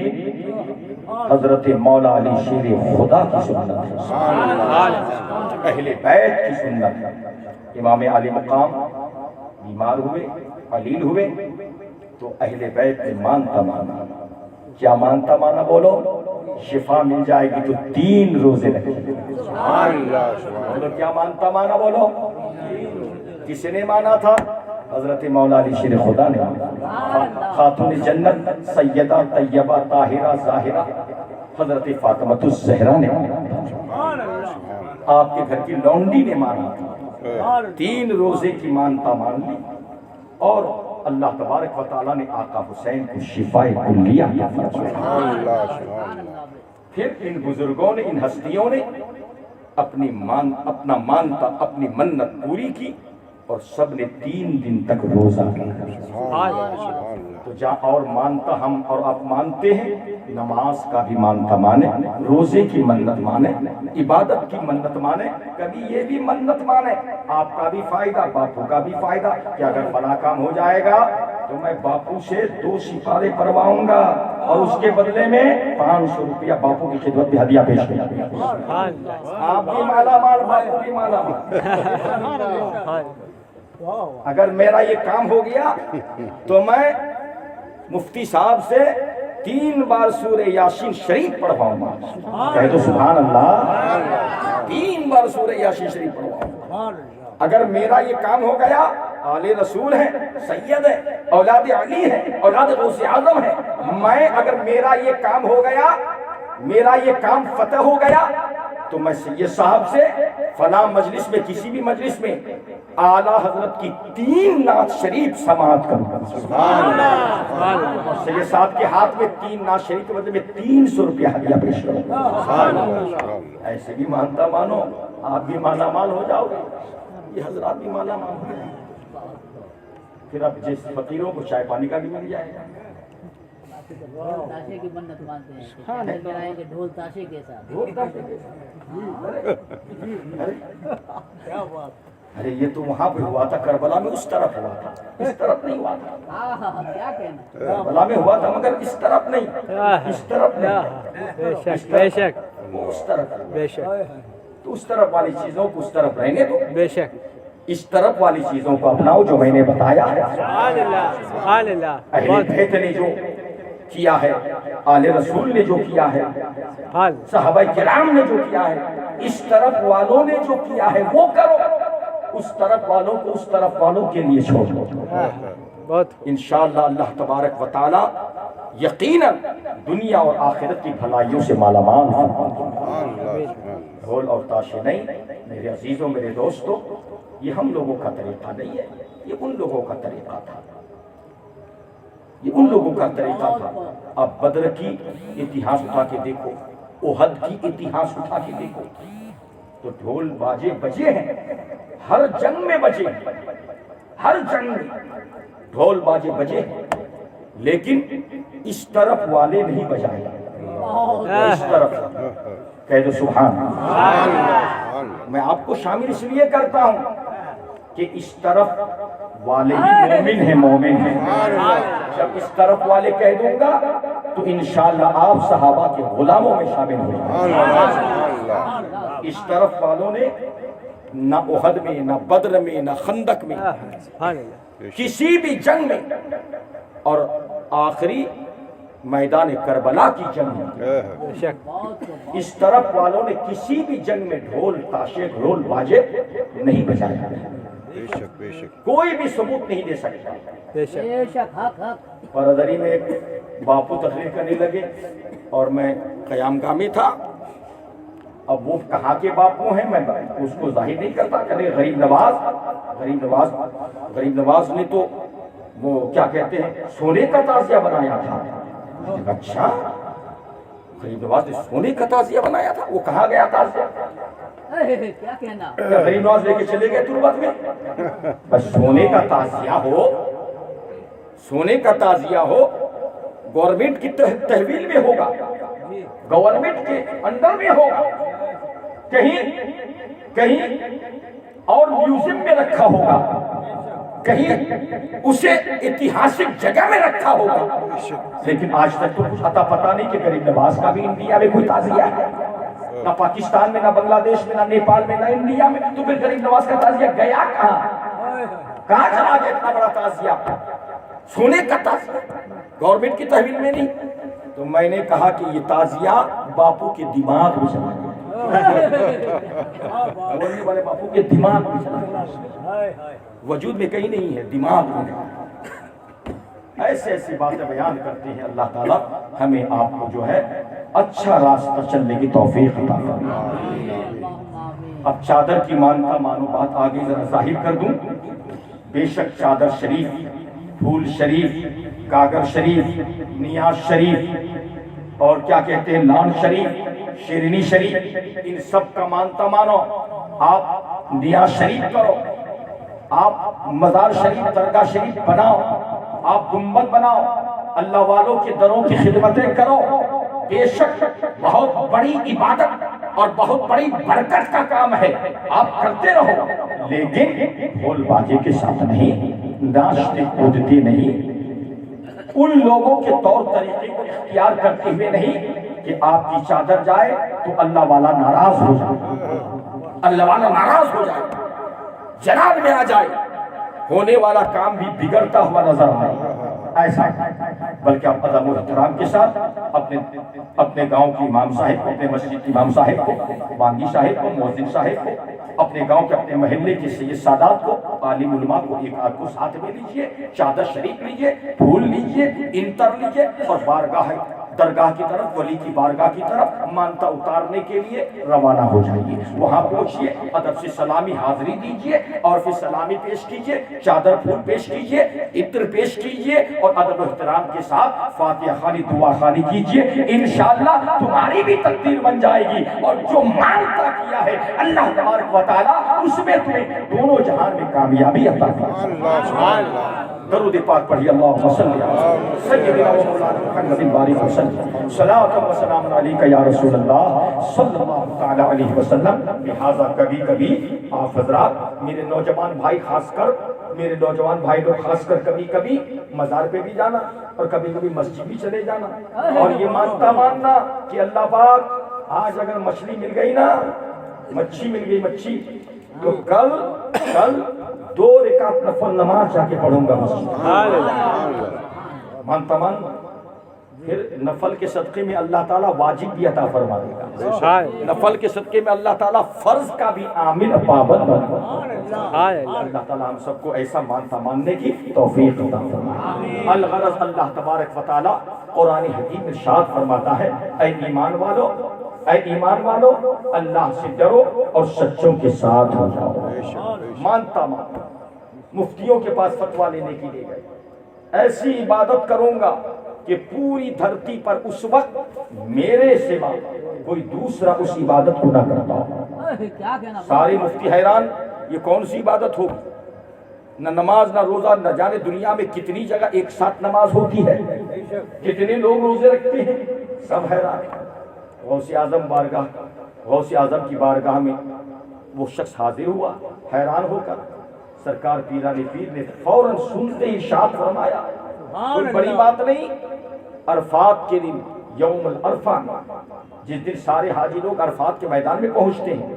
حضرت مولا علی شیر خدا کی سنت ہے، اہل بیت کی سنت ہے. امام علی مقام بیمار ہوئے، علیل ہوئے، تو اہل بیت نے مانتا مانا. کیا مانتا مانا؟ بولو. شفا مل جائے گی تو 3 روزے رکھیں. بولو کیا مانتا مانا؟ بولو. کس نے مانا تھا؟ حضرت مولا علی شیر خدا نے مانا. خاتون جنت سیدہ طیبہ طاہرہ ظاہرہ حضرت فاطمہ الزہرا نے مانا. آپ کے گھر کی لونڈی نے مانا. 3 روزے کی مانتا مان لی، اور اللہ تبارک و تعالیٰ نے آقا حسین کو شفائے کلیہ عطا فرمایا. پھر ان بزرگوں نے، ان ہستیوں نے اپنا مانتا، اپنی منت پوری کی، اور سب نے 3 دن تک روزہ رکھا. تو جہاں اور مانتا ہم اور آپ مانتے ہیں، نماز کا بھی مانتا مانے، روزے کی منت مانے، عبادت کی منت مانے. کبھی یہ بھی منت مانے، آپ کا بھی فائدہ، باپو کا بھی فائدہ، کہ اگر فلاں کام ہو جائے گا تو میں باپو سے 2 سپارے پرواؤں گا، اور اس کے بدلے میں 500 روپیہ باپو کی خدمت میں ہدیہ پیش کروں گا. آپ بھی مالا مال، باپو بھی مالا مال. اگر میرا یہ کام ہو گیا تو میں مفتی صاحب سے 3 بار سورہ یاسین شریف پڑھواؤں گا. کہہ دو سبحان اللہ. 3 بار سورہ یاسین شریف پڑھواؤں گا. اگر میرا یہ کام ہو گیا آل رسول ہیں، سید ہیں، اولاد علی ہیں، اولاد غوث اعظم ہیں. میں اگر میرا یہ کام ہو گیا، میرا یہ کام فتح ہو گیا، تو میں سید صاحب سے فلاں مجلس میں، کسی بھی مجلس میں اعلیٰ حضرت کی 3 نعت شریف سماعت کروں گا. سید صاحب کے ہاتھ میں 3 نعت شریف کے بدلے میں 300 روپیہ ہدیہ پیش کروں گا. ایسے بھی مانتا مانو، آپ بھی مالا مال ہو جاؤ گے، یہ حضرات بھی مالا مال ہو جائیں. پھر اب جس فقیروں کو چائے پانی کا بھی مل جائے گا. تاشے کی منت مانتے ہیں، لے کر آئیں گے ڈھول تاشے کے ساتھ. کیا بات. ارے یہ تو وہاں پہ ہوا تھا، کربلا میں اس طرف ہوا تھا، اس طرف نہیں ہوا تھا. کیا کہنا. کربلا میں ہوا تھا مگر اس طرف نہیں، اس طرف نہیں، بے شک بے شک وہ اس طرف. بے شک تو اس طرف والی چیزوں کو اس طرف رہنے دو، بے شک. اس طرف والی چیزوں کو اپناؤ جو میں نے بتایا ہے. سبحان اللہ سبحان اللہ. اہل بیت نے جو کیا ہے، آل رسول نے جو کیا ہے، صحابہ کرام نے جو کیا ہے، اس طرف والوں نے جو کیا ہے وہ کرو. اس طرف والوں کو اس طرف والوں کے لیے چھوڑ دو. بہت انشاءاللہ اللہ تبارک و تعالی یقیناً دنیا اور آخرت کی بھلائیوں سے مالا مال فرمائے. ڈھول اور تاشے نہیں میرے عزیزوں، میرے دوستوں، یہ ہم لوگوں کا طریقہ نہیں ہے، یہ ان لوگوں کا طریقہ تھا، یہ ان لوگوں کا طریقہ تھا. اب بدر کی اتہاس اٹھا کے دیکھو، احد کی اتہاس اٹھا کے دیکھو، تو ڈھول باجے بجے ہیں، ہر جنگ میں بجے، ہر جنگ میں ڈھول باجے بجے ہیں، لیکن اس طرف والے نہیں بجائے. اس طرف کہہ دو سبحان اللہ. میں آپ کو شامل اس لیے کرتا ہوں کہ اس طرف والے ہی مومن ہیں، مومن ہیں. جب اس طرف والے کہہ دوں گا تو انشاءاللہ آپ صحابہ کے غلاموں میں شامل ہو جائیں. اس طرف والوں نے نہ احد میں، نہ بدر میں، نہ خندق میں، کسی بھی جنگ میں، اور آخری میدان کربلا کی جنگ میں اس طرف والوں نے کسی بھی جنگ میں ڈھول تاشے، ڈھول باجے نہیں بجایا. کوئی بھی ثبوت نہیں دے سکتا. بے شک حق حق. برادری میں ایک باپو تقریر کرنے لگے اور میں قیام گاہ میں تھا. اب وہ کہاں کے باپو ہیں میں اس کو ظاہر نہیں کرتا. کہ غریب نواز نے تو وہ کیا کہتے ہیں سونے کا تازیہ بنایا تھا. اچھا، غریب نواز نے سونے کا تازیہ بنایا تھا؟ وہ کہاں گیا تازیہ؟ کیا کہنا. غریب نواز لے کے چلے گئے تربت میں. بس سونے کا تازیہ ہو، سونے کا تازیہ ہو، گورنمنٹ کی تحویل میں ہوگا، گورنمنٹ کے انڈر میں ہوگا، کہیں اور میوزیم میں رکھا ہوگا، کہیں اسے اتہاسک جگہ میں رکھا ہوگا. لیکن آج تک تو کچھ پتہ نہیں کہ غریب نواز کا بھی انڈیا میں کوئی تعزیہ ہے. نہ پاکستان میں، نہ بنگلہ دیش میں، نہ نیپال میں، نہ انڈیا میں. تو پھر غریب نواز کا تعزیہ گیا کہاں چلا گیا اتنا بڑا تعزیہ؟ سونے کا تعزیہ گورنمنٹ کی تحویل میں نہیں. تو میں نے کہا کہ یہ تعزیہ باپو کے دماغ میں چلا گیا. بولنے والے باپو کے دماغ میں چلا گیا، وجود میں کہیں نہیں ہے، دماغ میں. ایسے ایسی باتیں بیان کرتے ہیں. اللہ تعالیٰ ہمیں آپ کو جو ہے اچھا راستہ چلنے کی توفیق عطا فرمائے. اب چادر کی مانتا مانو بات آگے ذرا ظاہر کر دوں. بے شک چادر شریف، پھول شریف، گاگر شریف، نیاز شریف، اور کیا کہتے ہیں لان شریف، شیرینی شریف، ان سب کا مانتا مانو. آپ نیاز شریف کرو، آپ مزار شریف، درگاہ شریف بناؤ، آپ گنبد بناؤ، اللہ والوں کے دروں کی خدمتیں کرو. بے شک بہت بڑی عبادت اور بہت بڑی برکت کا کام ہے، آپ کرتے رہو. لیکن ڈھول باجے کے ساتھ نہیں، ناچتے کودتے نہیں، ان لوگوں کے طور طریقے کو اختیار کرتے ہوئے نہیں کہ آپ کی چادر جائے تو اللہ والا ناراض ہو جائے، اللہ والا ناراض ہو جائے، جلال میں آ جائے، ہونے والا کام بھی بگڑتا ہوا نظر آئے. ایسا بلکہ آپ ادب و احترام کے ساتھ اپنے گاؤں کے امام صاحب کو، اپنے مسجد کے امام صاحب کو، بانگی صاحب کو، مؤذن صاحب کو، اپنے گاؤں کے اپنے محلے کے سید سادات کو، عالم علماء کو ایک آدھ کو ساتھ میں لیجئے، چادر شریف لیجئے، پھول لیجئے، انتر لیجئے اور درگاہ کی طرف، ولی کی بارگاہ کی طرف مانتا اتارنے کے لیے روانہ ہو جائیے۔ وہاں پہنچیے، ادب سے سلامی حاضری دیجیے اور پھر سلامی پیش کیجیے، چادر پھول پیش کیجیے، عطر پیش کیجیے اور ادب و احترام کے ساتھ فاتحہ خوانی دعا خوانی کیجیے۔ انشاءاللہ تمہاری بھی تقدیر بن جائے گی اور جو مانتا کیا ہے اللہ تبارک و تعالیٰ اس میں تمہیں دونوں جہان میں کامیابی عطا فرمائے۔ درود پاک پڑھیے، اللہم صلی علی سیدنا و مولانا محمد بارک وسلم، صلاۃ و سلام علیک یا رسول اللہ صلی اللہ تعالی علیہ وسلم۔ لہذا کبھی کبھی آپ حضرات، میرے نوجوان بھائی خاص کر، میرے نوجوان بھائی لوگ خاص کر کبھی کبھی مزار پہ بھی جانا اور کبھی کبھی مسجد بھی چلے جانا اور یہ ماننا کہ اللہ پاک آج اگر مچھلی مل گئی نا، مچھی مل گئی مچھی، تو کل 2 رکعت نفل نماز جا کے پڑھوں گا مسجد۔ مانتا پھر نفل کے صدقے میں اللہ تعالیٰ واجب بھی عطا فرما دے گا، نفل کے صدقے میں اللہ تعالیٰ فرض کا بھی عامل پابند بنا۔ اللہ تعالیٰ ہم سب کو ایسا ماننے کی توفیق عطا فرمائے۔ الغرض اللہ تبارک و تعالیٰ قرآن حکیم ارشاد فرماتا ہے، اے ایمان والو اللہ سے ڈرو اور سچوں کے ساتھ ہو جاؤ۔ مانتا مفتیوں کے پاس فتویٰ لینے کے لیے گئے، ایسی عبادت کروں گا کہ پوری دھرتی پر اس وقت میرے سوا کوئی دوسرا اس عبادت کو نہ کرتا ہو۔ سارے مفتی حیران، یہ کون سی عبادت ہوگی؟ نہ نماز نہ روزہ، نہ جانے دنیا میں کتنی جگہ ایک ساتھ نماز ہوتی ہے، کتنے لوگ روزے رکھتے ہیں، سب حیران۔ غوث اعظم کی بارگاہ میں وہ شخص حاضر ہوا، حیران ہو کر سرکار پیران پیر نے فوراً سنتے ہی ارشاد فرمایا، کوئی بڑی بات نہیں، عرفات کے دن یوم العرفہ جس دن سارے حاجی لوگ عرفات کے میدان میں پہنچتے ہیں،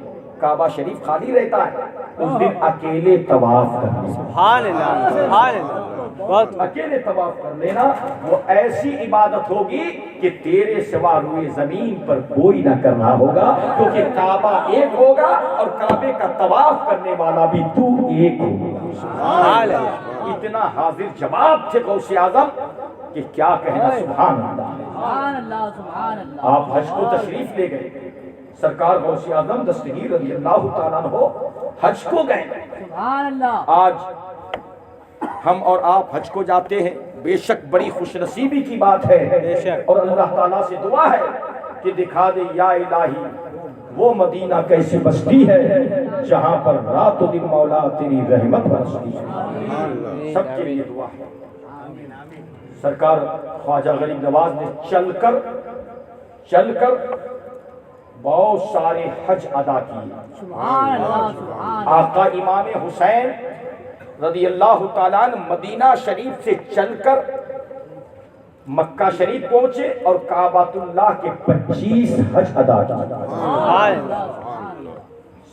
کعبہ شریف خالی رہتا ہے، اس دن اکیلے طواف کرنا، سبحان اللہ، سبحان اللہ، اکیلے طواف کر لینا۔ وہ ایسی عبادت ہوگی کہ تیرے سوا روئے زمین پر کوئی نہ کر رہا ہوگا، کیونکہ کعبہ ایک ہوگا اور کعبے کا طواف کرنے والا بھی تو ایک ہوگا۔ سبحان اللہ۔ اتنا حاضر جواب تھے غوث اعظم کہ کیا کہنا، سبحان اللہ، سبحان اللہ، سبحان اللہ۔ آپ حج کو تشریف لے گئے، سرکار غوث اعظم دستگیر رضی اللہ تعالیٰ عنہ حج کو گئے۔ سبحان اللہ۔ آج ہم اور آپ حج کو جاتے ہیں، بے شک بڑی خوش نصیبی کی بات ہے، اور اللہ تعالیٰ سے دعا ہے کہ دکھا دے یا الہی وہ مدینہ کیسے بستی ہے جہاں پر رات و دن مولا تیری رحمت برستی ہے۔ سب کے لیے دعا ہے۔ سرکار خواجہ غریب نواز نے چل کر بہت سارے حج ادا کیے۔ سبحان اللہ، سبحان اللہ۔ آقا امام حسین رضی اللہ تعالیٰ عنہ مدینہ شریف سے چل کر مکہ شریف پہنچے اور کعبۃ اللہ کے 25 حج ادا کیے۔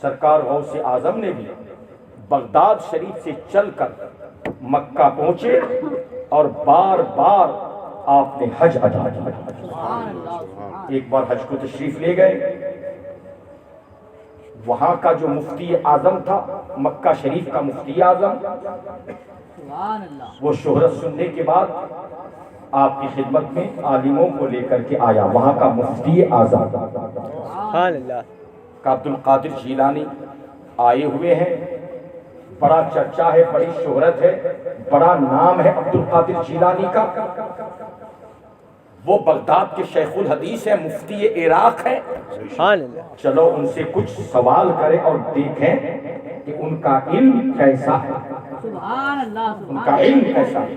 سرکار غوث اعظم نے بھی بغداد شریف سے چل کر مکہ پہنچے اور بار بار آپ نے حج ادا کیا۔ ایک بار حج کو تشریف لے گئے، وہاں کا جو مفتی اعظم تھا، مکہ شریف کا مفتی اعظم، وہ شہرت سننے کے بعد آپ کی خدمت میں عالموں کو لے کر کے آیا۔ وہاں کا مفتی اعظم کا عبد القادر جیلانی آئے ہوئے ہیں، بڑا چرچا ہے، بڑی شہرت ہے، بڑا نام ہے عبد القادر جیلانی کا۔ وہ بغداد کے شیخ الحدیث ہے، مفتی عراق ہے۔ چلو ان سے کچھ سوال کریں اور دیکھیں کہ ان کا علم کیسا ہے، ان کا علم کیسا ہے۔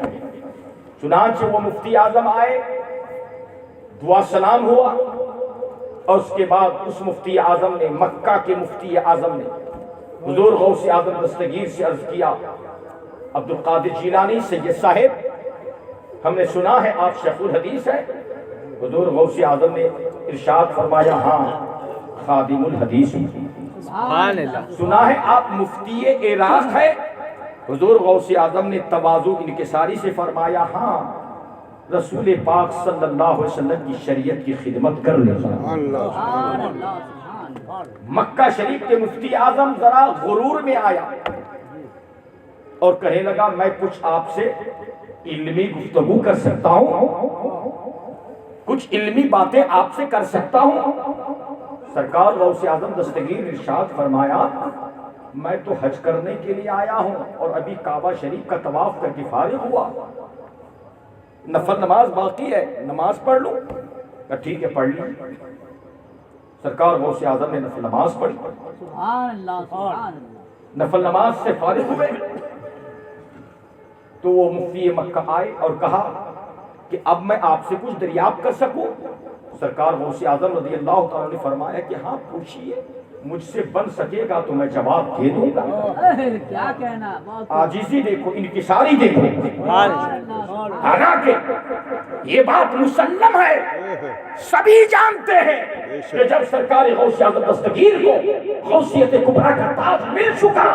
چنانچہ وہ مفتی اعظم آئے، دعا سلام ہوا، اور اس کے بعد اس مفتی اعظم نے، مکہ کے مفتی اعظم نے حضور غوث اعظم دستگیر سے عرض کیا، عبد القادر جیلانی سید صاحب، ہم نے سنا ہے آپ شیخ الحدیث ہیں۔ حضور غوث اعظم نے ارشاد فرمایا، ہاں خادم الحدیث، سنا ہے آپ مفتی عراق ہے۔ حضور غوث اعظم نے تواضع انکساری سے فرمایا، ہاں رسول پاک صلی اللہ علیہ وسلم کی شریعت کی خدمت کر لیتا ہوں۔ سبحان اللہ سبحان اللہ۔ مکہ شریف کے مفتی اعظم ذرا غرور میں آیا اور کہنے لگا میں کچھ آپ سے علمی گفتگو کر سکتا ہوں، کچھ علمی باتیں آپ سے کر سکتا ہوں۔ سرکار غوث اعظم دستگیر ارشاد فرمایا میں تو حج کرنے کے لیے آیا ہوں اور ابھی کعبہ شریف کا طواف کر کے فارغ ہوا، نفل نماز باقی ہے، نماز پڑھ لوں؟ کہا ٹھیک ہے پڑھ لی۔ سرکار غوث اعظم نے نفل نماز پڑھی، سبحان اللہ سبحان اللہ۔ نفل نماز سے فارغ ہوئے تو وہ مفتی مکہ آئے اور کہا کہ اب میں آپ سے کچھ دریافت کر سکوں؟ سرکار غوث اعظم رضی اللہ تعالیٰ نے فرمایا کہ ہاں پوچھئے، مجھ سے بن سکے گا تو میں جواب دے دوں گا۔ کیا کہنا، بہت عاجزی دیکھو، انکساری دیکھو۔ حالانکہ یہ بات مسلم ہے، سبھی جانتے ہیں کہ جب سرکار غوث اعظم دستگیر کو غوثیت کبریٰ کا تاج مل چکا،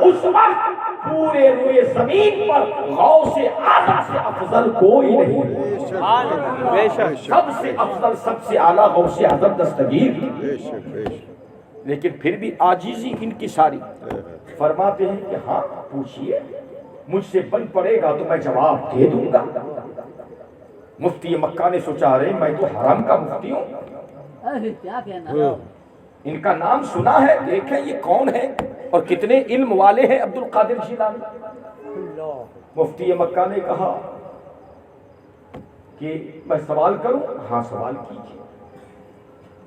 اس وقت پورے روئے زمین پر غوث اعظم سے افضل کوئی نہیں، بے شک سب سے افضل سب سے اعلیٰ غوث اعظم دستگیر۔ لیکن پھر بھی عاجزی انکساری، فرماتے ہیں کہ ہاں پوچھئے، مجھ سے بن پڑے گا تو میں جواب دے دوں گا۔ مفتی مکہ نے سوچا رہے میں تو حرم کا مفتی ہوں، کیا کہنا۔ ان کا نام سنا ہے، دیکھیں یہ کون ہے اور کتنے علم والے ہیں عبد القادر جیلانی۔ مفتی مکہ نے کہا کہ میں سوال کروں؟ ہاں سوال کیجیے۔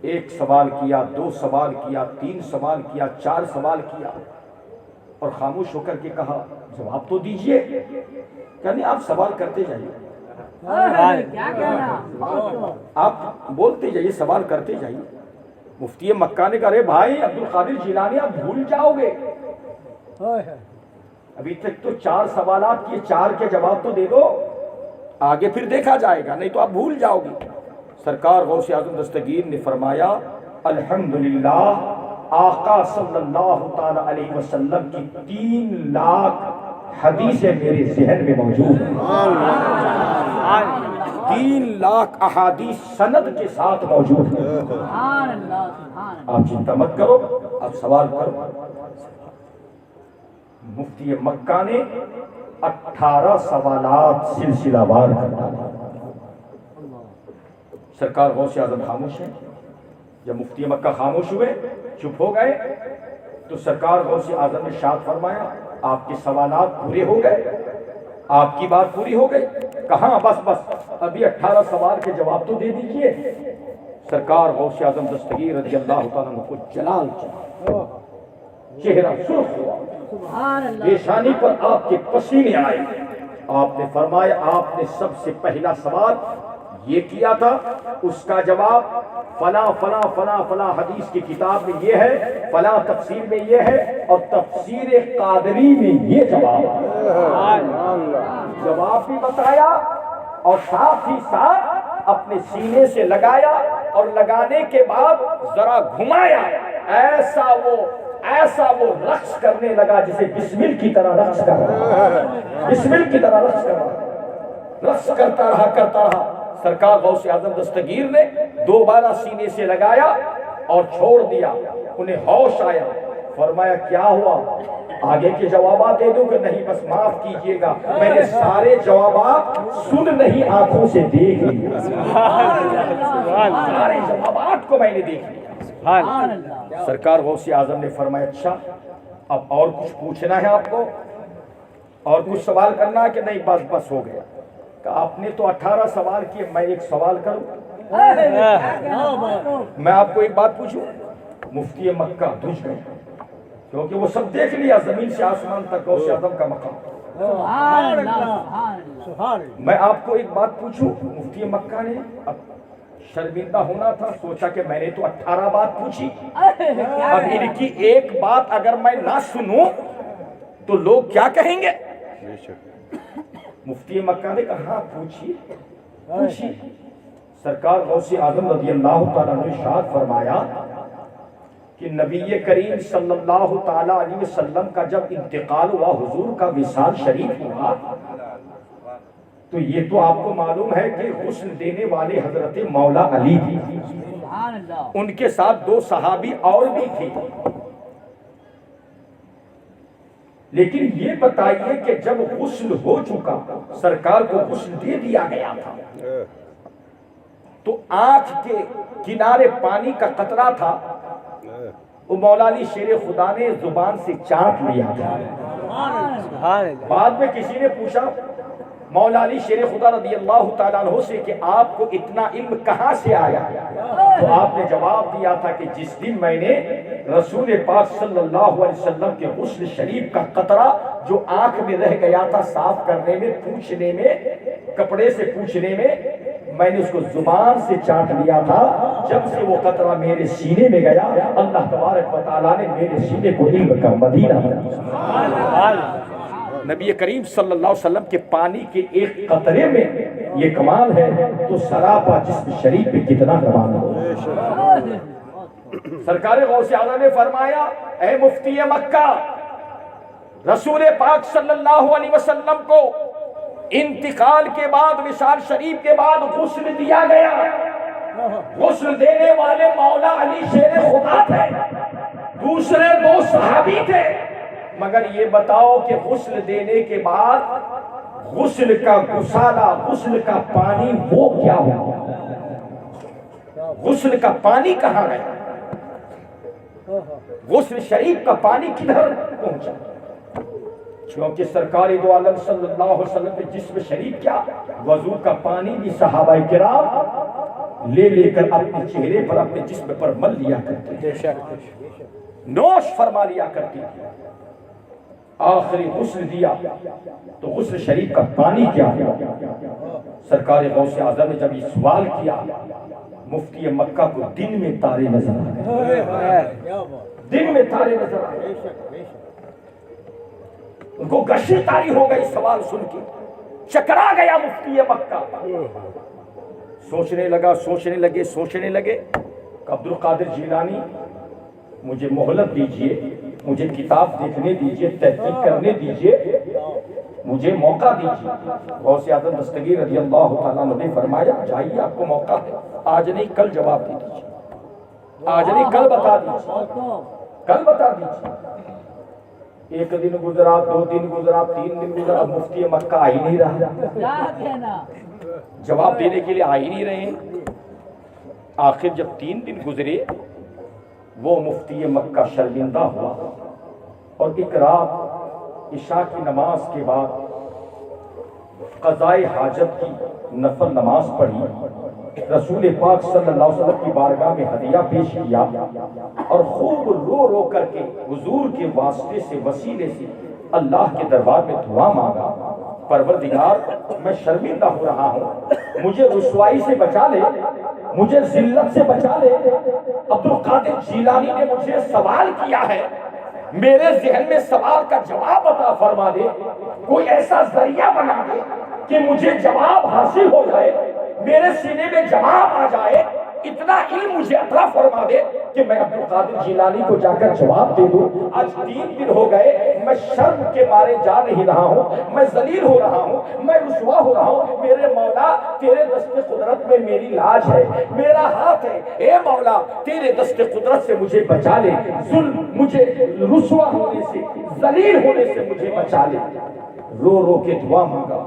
ایک سوال کیا، دو سوال کیا، تین سوال کیا، چار سوال کیا اور خاموش ہو کر کے کہا جواب تو دیجئے۔ کہنے آپ سوال کرتے جائیے، کیا کہنا، آپ بولتے جائیے، سوال کرتے جائیے۔ مفتی مکہ نے کہا رے بھائی عبد القادر جیلانی آپ بھول جاؤ گے، ابھی تک تو چار سوالات کیے، چار کے جواب تو دے دو، آگے پھر دیکھا جائے گا، نہیں تو آپ بھول جاؤ گے۔ سرکار غوث اعظم دستگیر نے فرمایا الحمدللہ آقا صلی اللہ تعالی علیہ وسلم کی 3 لاکھ حدیثیں میرے ذہن میں موجود ہیں، 3 لاکھ احادیث سند کے ساتھ موجود ہیں۔ سبحان اللہ سبحان اللہ۔ آپ چنتا مت کرو، آپ سوال کرو۔ مفتی مکہ نے 18 سوالات سلسلہ وار کرتا ہے۔ سرکار غوث اعظم خاموش ہیں۔ جب مفتی مکہ خاموش ہوئے، چپ ہو گئے، تو سرکار غوث اعظم نے ارشاد فرمایا آپ کے سوالات پورے ہو گئے، آپ کی بات پوری ہو گئی؟ کہاں بس ابھی 18 سوال کے جواب تو دے دیجئے۔ سرکار غوث اعظم دستگیر رضی اللہ تعالیٰ عنہ کو جلال چڑھا، چہرہ سرخ ہوا، سبحان اللہ۔ پیشانی پر آپ کے پسینے آئے۔ آپ نے فرمایا آپ نے سب سے پہلا سوال یہ کیا تھا، اس کا جواب فلاں فلاں فلاں فلاں حدیث کی کتاب میں یہ ہے، فلاں تفسیر میں یہ ہے، اور تفسیر قادری میں یہ جواب ہے۔ جواب بھی بتایا اور ساتھ ہی ساتھ اپنے سینے سے لگایا اور لگانے کے بعد ذرا گھمایا، ایسا وہ رقص کرنے لگا جسے بسمل کی طرح رقص کر رہا، بسمل کی طرح رقص کر رہا، رقص کرتا رہا۔ سرکار غوث اعظم دستگیر نے دوبارہ سینے سے لگایا اور چھوڑ دیا، انہیں ہوش آیا، فرمایا کیا ہوا، آگے کے جوابات دے دوں کہ نہیں؟ بس معاف کیجئے گا، میں نے سارے جوابات سن نہیں آنکھوں سے دیکھ لیا، سارے جوابات کو میں نے دیکھ لیا۔ سرکار غوث اعظم نے فرمایا اچھا اب اور کچھ پوچھنا ہے آپ کو، اور کچھ سوال کرنا ہے کہ نہیں بس ہو گیا؟ کہ آپ نے تو 18 سوال کیے، میں ایک سوال کروں؟ میں آپ کو ایک بات پوچھوں؟ مفتی مکہ دھج گئے، کیونکہ وہ سب دیکھ لیا زمین سے آسمان تک غوث اعظم کا مقام۔ سبحان اللہ سبحان اللہ۔ میں آپ کو ایک بات پوچھوں؟ مفتی مکہ نے اب شرمندہ ہونا تھا، سوچا کہ میں نے تو 18 بات پوچھی، اب ان کی ایک بات اگر میں نہ سنوں تو لوگ کیا کہیں گے؟ مفتی مکہ نے کہا ہاں پوچھیے۔ سرکار غوث اعظم رضی اللہ تعالیٰ نے ارشاد فرمایا کہ نبی کریم صلی اللہ تعالیٰ علیہ وسلم کا جب انتقال ہوا، حضور کا وصال شریف ہوا، تو یہ تو آپ کو معلوم ہے کہ غسل دینے والے حضرت مولا علی تھے، سبحان اللہ. ان کے ساتھ 2 صحابی اور بھی تھے. لیکن یہ بتائیے کہ جب غسل ہو چکا، سرکار کو غسل دے دیا گیا تھا، تو آنکھ کے کنارے پانی کا قطرہ تھا، وہ مولا علی شیر خدا نے زبان سے چاٹ لیا تھا. سبحان اللہ. بعد میں کسی نے پوچھا مولا علی شیر خدا رضی اللہ تعالیٰ عنہ سے کہ آپ کو اتنا علم کہاں سے آیا؟ تو آپ نے جواب دیا تھا کہ جس دن میں نے رسول پاک صلی اللہ علیہ وسلم کے غسل شریف کا قطرہ جو آنکھ میں رہ گیا تھا صاف کرنے میں، پوچھنے میں، کپڑے سے پوچھنے میں نے اس کو زبان سے چاٹ لیا تھا. جب سے وہ قطرہ میرے سینے میں گیا، اللہ تبارک و تعالیٰ نے میرے سینے کو علم کا مدینہ بنا. نبی کریم صلی اللہ علیہ وسلم کے پانی کے ایک قطرے میں یہ کمال ہے تو سراپا جسم شریف پہ کتنا کمال ہے. سرکار غوث اعظم نے فرمایا، اے مفتی مکہ، رسول پاک صلی اللہ علیہ وسلم کو انتقال کے بعد، وصال شریف کے بعد غسل دیا گیا. غسل دینے والے مولا علی شیر خدا تھے، دوسرے 2 صحابی تھے. مگر یہ بتاؤ کہ غسل دینے کے بعد غسل کا گسالہ، غسل کا پانی وہ کیا ہوا؟ غسل کا پانی کہاں گیا؟ غسل شریف کا پانی کدھر پہنچا؟ کیونکہ سرکار دو عالم صلی اللہ علیہ وسلم کے جسم شریف کیا، وضو کا پانی بھی صحابہ کرام لے لے کر اپنے چہرے پر، اپنے جسم پر مل لیا کرتے تھے، نوش فرما لیا کرتی تھی. آخری غسل دیا تو غسل شریف کا پانی کیا ہے؟ سرکار غوث اعظم نے جب یہ سوال کیا، مفتی مکہ کو دن میں تارے نظر آئے، دن میں تارے نظر آئے. ان کو گشی تاری ہو گئی سوال سن کے، چکرا گیا مفتی مکہ. سوچنے لگے کہ عبد القادر جیلانی مجھے مہلت دیجئے، مجھے کتاب دیکھنے دیجئے، تحقیق کرنے دیجئے، مجھے موقع دیجئے. غوث اعظم دستگیر رضی اللہ تعالیٰ عنہ نے فرمایا، جائیے آپ کو موقع ہے، آج نہیں کل جواب دے دیجئے، آج نہیں کل بتا دیجئے، کل بتا دیجئے. 1 دن گزرا، 2 دن گزرا، 3 دن گزرا، مفتی مکہ آ ہی نہیں رہا، جواب دینے کے لیے آ ہی نہیں رہے. آخر جب 3 دن گزرے، وہ مفتی مکہ شرمندہ ہوا اور ایک رات عشاء کی نماز کے بعد قضائے حاجت کی نفل نماز پڑھی، رسول پاک صلی اللہ علیہ وسلم کی بارگاہ میں ہدیہ پیش کیا اور خوب رو رو کر کے حضور کے واسطے سے، وسیلے سے اللہ کے دربار میں دعا مانگا، پروردگار میں شرمندہ ہو رہا ہوں، مجھے رسوائی سے بچا لے، مجھے ذلت سے بچا لے. عبد القادر جیلانی نے مجھے سوال کیا ہے، میرے ذہن میں سوال کا جواب عطا فرما دے، کوئی ایسا ذریعہ بنا دے کہ مجھے جواب حاصل ہو جائے، میرے سینے میں جواب آ جائے، اتنا علم مجھے عطا فرما دے کہ میں عبد القادر جیلانی کو جا کر جواب دے دوں. آج 3 دن ہو گئے، میں شرم کے مارے جا نہیں رہا ہوں، میں ذلیل ہو رہا ہوں، میں رسوا ہو رہا ہوں. میرے مولا تیرے دست قدرت میں میری لاج ہے، میرا ہاتھ ہے، اے مولا تیرے دست قدرت سے مجھے بچا لے، ظلم مجھے رسوا ہونے سے، ذلیل ہونے سے مجھے بچا لے. رو رو کے دعا مانگا،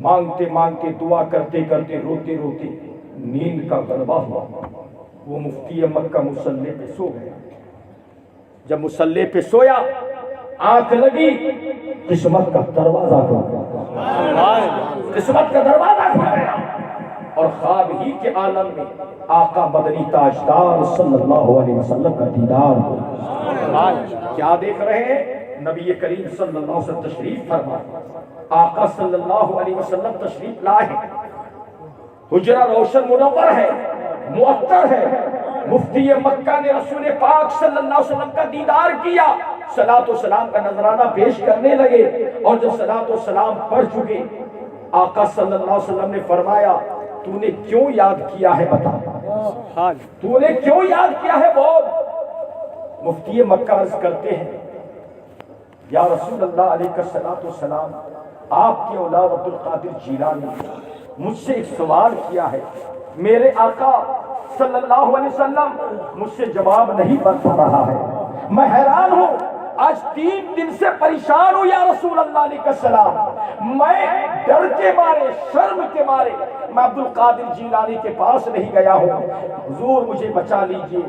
مانگتے مانگتے، دعا کرتے کرتے، روتے روتے نیند کا غلبہ ہوا. وہ مفتی مکہ مصلی پہ سو گیا. جب مصلی پہ سویا، آنکھ لگی، قسمت کا دروازہ کھل گیا، قسمت کا دروازہ کھل گیا اور خواب ہی کے عالم میں آقا مدنی تاجدار صلی اللہ علیہ وسلم کا دیدار ہوا. کیا دیکھ رہے ہیں؟ نبی کریم صلی اللہ علیہ وسلم تشریف فرما، آقا صلی اللہ علیہ وسلم تشریف لائے، حجرہ روشن منور ہے، معطر ہے. مفتی مکہ نے رسول پاک صلی اللہ علیہ وسلم کا دیدار کیا، صلاۃ و سلام کا نذرانہ پیش کرنے لگے اور جب صلاۃ و سلام پڑھ چکے، آقا صلی اللہ علیہ وسلم نے فرمایا، تو نے کیوں یاد کیا ہے بتا، تو نے کیوں یاد کیا ہے بول. مفتی مکہ عرض کرتے ہیں، یا رسول اللہ علیہ الصلوۃ والسلام، آپ کے اولاد عبد القادر جیلانی نے مجھ سے ایک سوال کیا ہے، میرے آقا صلی اللہ علیہ وسلم مجھ سے جواب نہیں بتا رہا ہے، میں حیران ہوں، آج 3 دن سے پریشان ہوں یا رسول اللہ علیہ السلام، میں ڈر کے مارے، شرم کے مارے میں عبد القادر جیلانی کے پاس نہیں گیا ہوں، حضور مجھے بچا لیجئے،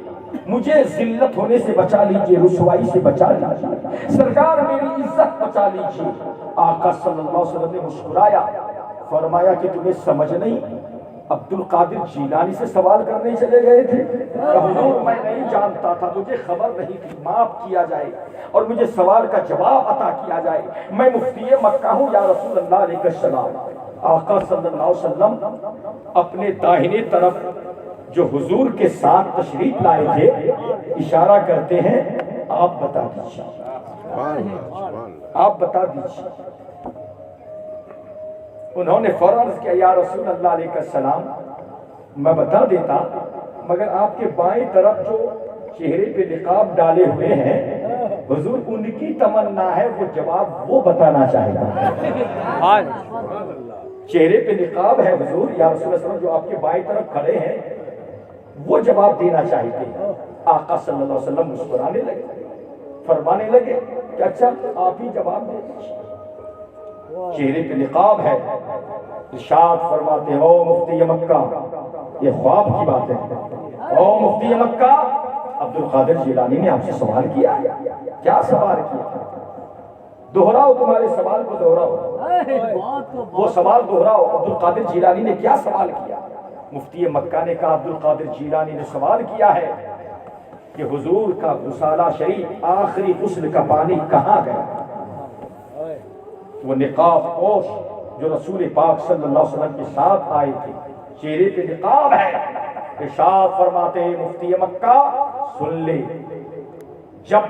مجھے ذلت ہونے سے بچا لیجئے، رسوائی سے بچا لیجئے، سرکار میری عزت بچا لیجئے۔ آقا صلی اللہ علیہ وسلم نے مسکرایا، فرمایا کہ تمہیں سمجھ نہیں، عبد القادر جیلانی سے سوال کرنے چلے گئے تھے؟ حضور میں نہیں جانتا تھا، مجھے خبر نہیں تھی، معاف کیا جائے اور مجھے سوال کا جواب عطا کیا جائے، میں مفتی مکہ ہوں یا رسول اللہ علیہ السلام۔ آقا صلی اللہ علیہ وسلم اپنے داہنے طرف جو حضور کے ساتھ تشریف لائے تھے اشارہ کرتے ہیں، آپ بتا دیجیے، آپ بتا دیجیے۔ انہوں نے فوراً کیا، یا رسول اللہ علیہ السلام میں بتا دیتا، مگر آپ کے بائیں طرف جو چہرے پہ نقاب ڈالے ہوئے ہیں حضور ان کی تمنا ہے وہ جواب وہ بتانا چاہتا ہے۔ چہرے پہ نقاب ہے حضور، یا رسول اللہ علیہ وسلم جو آپ کے بائیں طرف کھڑے ہیں وہ جواب دینا چاہتے ہیں۔ آقا صلی اللہ علیہ وسلم مسکرانے لگے، فرمانے لگے کہ اچھا آپ ہی جواب دے دیجیے۔ چہرے پہ نقاب ہے، ارشاد فرماتے ہیں، او مفتی مکہ، یہ خواب کی بات ہے، او مفتی مکہ، عبد القادر جیلانی نے آپ سے سوال کیا، کیا سوال کیا؟ دہراؤ، تمہارے سوال کو دہراؤ، وہ سوال دہراؤ، عبد القادر جیلانی نے کیا سوال کیا؟ مفتی مکہ نے کہا عبد القادر جیلانی نے سوال کیا ہے کہ حضور کا غسالہ شریف آخری غسل کا پانی کہاں گیا؟ وہ نقاب پوش جو رسول پاک صلی اللہ علیہ وسلم کے ساتھ آئے تھے، چہرے پہ نقاب ہے، ارشاد فرماتے ہیں مفتی مکہ سن لے، جب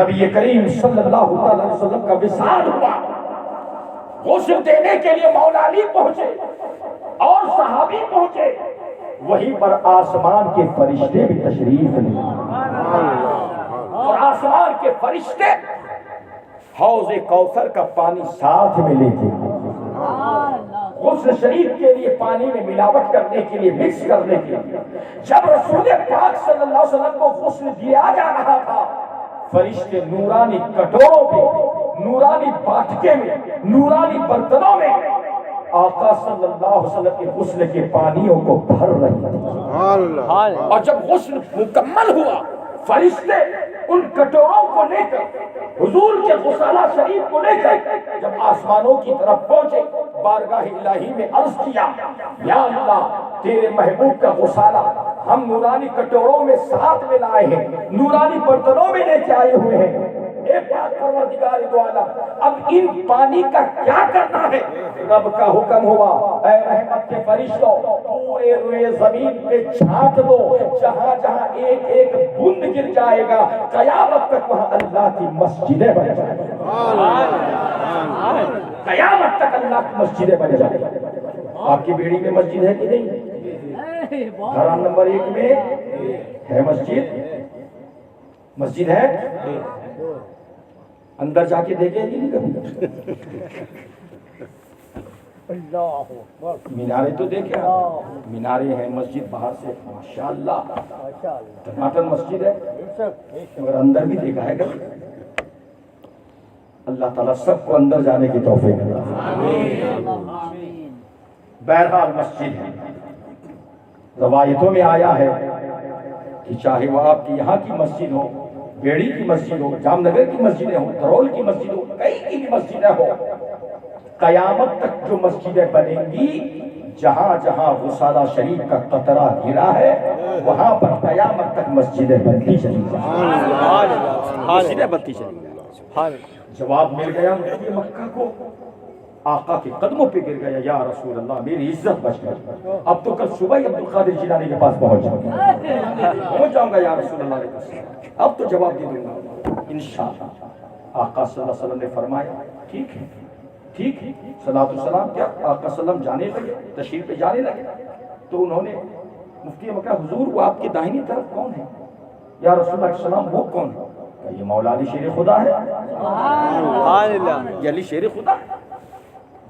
نبی کریم صلی اللہ علیہ وسلم کا وصال ہوا، غسل دینے کے لیے مولا علی پہنچے اور صحابی پہنچے، وہیں پر آسمان کے فرشتے بھی تشریف لے، اور آسمان کے فرشتے حوض کوثر کا پانی ساتھ میں لے کے غسل شریف کے لیے پانی میں ملاوٹ کرنے کے لیے، مکس کرنے کے لیے جب رسول پاک صلی اللہ علیہ وسلم کو غسل دیا جا رہا تھا، فرشتے نورانی کٹوروں میں، نورانی باٹکے میں، نورانی برتنوں میں آقا صلی اللہ علیہ وسلم کے غسل کے پانیوں کو بھر رہے تھے، اور جب غسل مکمل ہوا فرشتے ان کٹوروں کو لے کر حضور کے غسالہ شریف کو لے کر جب آسمانوں کی طرف پہنچے، بارگاہ الہی میں عرض کیا، یا اللہ تیرے محبوب کا غسالہ ہم نورانی کٹوروں میں ساتھ میں لائے ہیں، نورانی برتنوں میں لے کے آئے ہوئے ہیں، اے پاک پروردگار دو عالم اب ان پانی کا کیا کرنا ہے؟ رب کا حکم ہوا، اے رحمت کے فرشتوں پورے روئے زمین پہ چھانٹ دو، جہاں جہاں ایک ایک بند گر جائے گا قیامت تک وہاں اللہ کی مسجدیں بن جائیں گی، قیامت تک اللہ کی مسجدیں بن جائیں گی۔ آپ کی بیڑی میں مسجد ہے کہ نہیں؟ گھران نمبر 1 میں ہے مسجد، مسجد ہے، اندر جا کے دیکھیں گے نہیں کبھی؟ مینارے تو دیکھیں، مینارے ہیں، مسجد باہر سے ماشاءاللہ ٹماٹر مسجد ہے، مگر اندر بھی دیکھا ہے کبھی؟ اللہ تعالیٰ سب کو اندر جانے کی توفیق عطا۔ بہرحال مسجد ہے، روایتوں میں آیا ہے کہ چاہے وہ آپ کی یہاں کی مسجد ہو، بیڑی کی مسجد ہو، جام نگر کی مسجدیں ہوں، ترول کی مسجد ہو، کئی کی بھی مسجدیں ہوں، قیامت تک جو مسجدیں بنیں گی جہاں جہاں غسالہ شریف کا قطرہ گرا ہے وہاں پر قیامت تک مسجدیں بنتی چلی جائیں، مسجدیں بنتی چلی جائیں۔ جواب مل گیا مفتی مکہ کو، آقا کے قدموں پہ گر گیا، یا رسول اللہ میری عزت بچ گئی، اب تو کل صبح ہی عبد القادر جیلانی کے پاس پہنچ جاؤں گا یا رسول اللہ علیہ وسلم، اب تو جواب دے دوں گا انشاءاللہ۔ آقا صلی اللہ علیہ وسلم نے فرمایا ٹھیک ہے، ٹھیک ہے، صلاۃ السلام کیا آقا صلی اللہ علیہ وسلم جانے لگے، تشریف پہ جانے لگے، تو انہوں نے مفتی مکہ حضور وہ آپ کی داہنی طرف کون ہے؟ یا رسول اللہ علیہ وسلم وہ کون ہے؟ کہ یہ مولا علی شیر خدا ہے، یہ علی شیر خدا ہے۔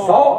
100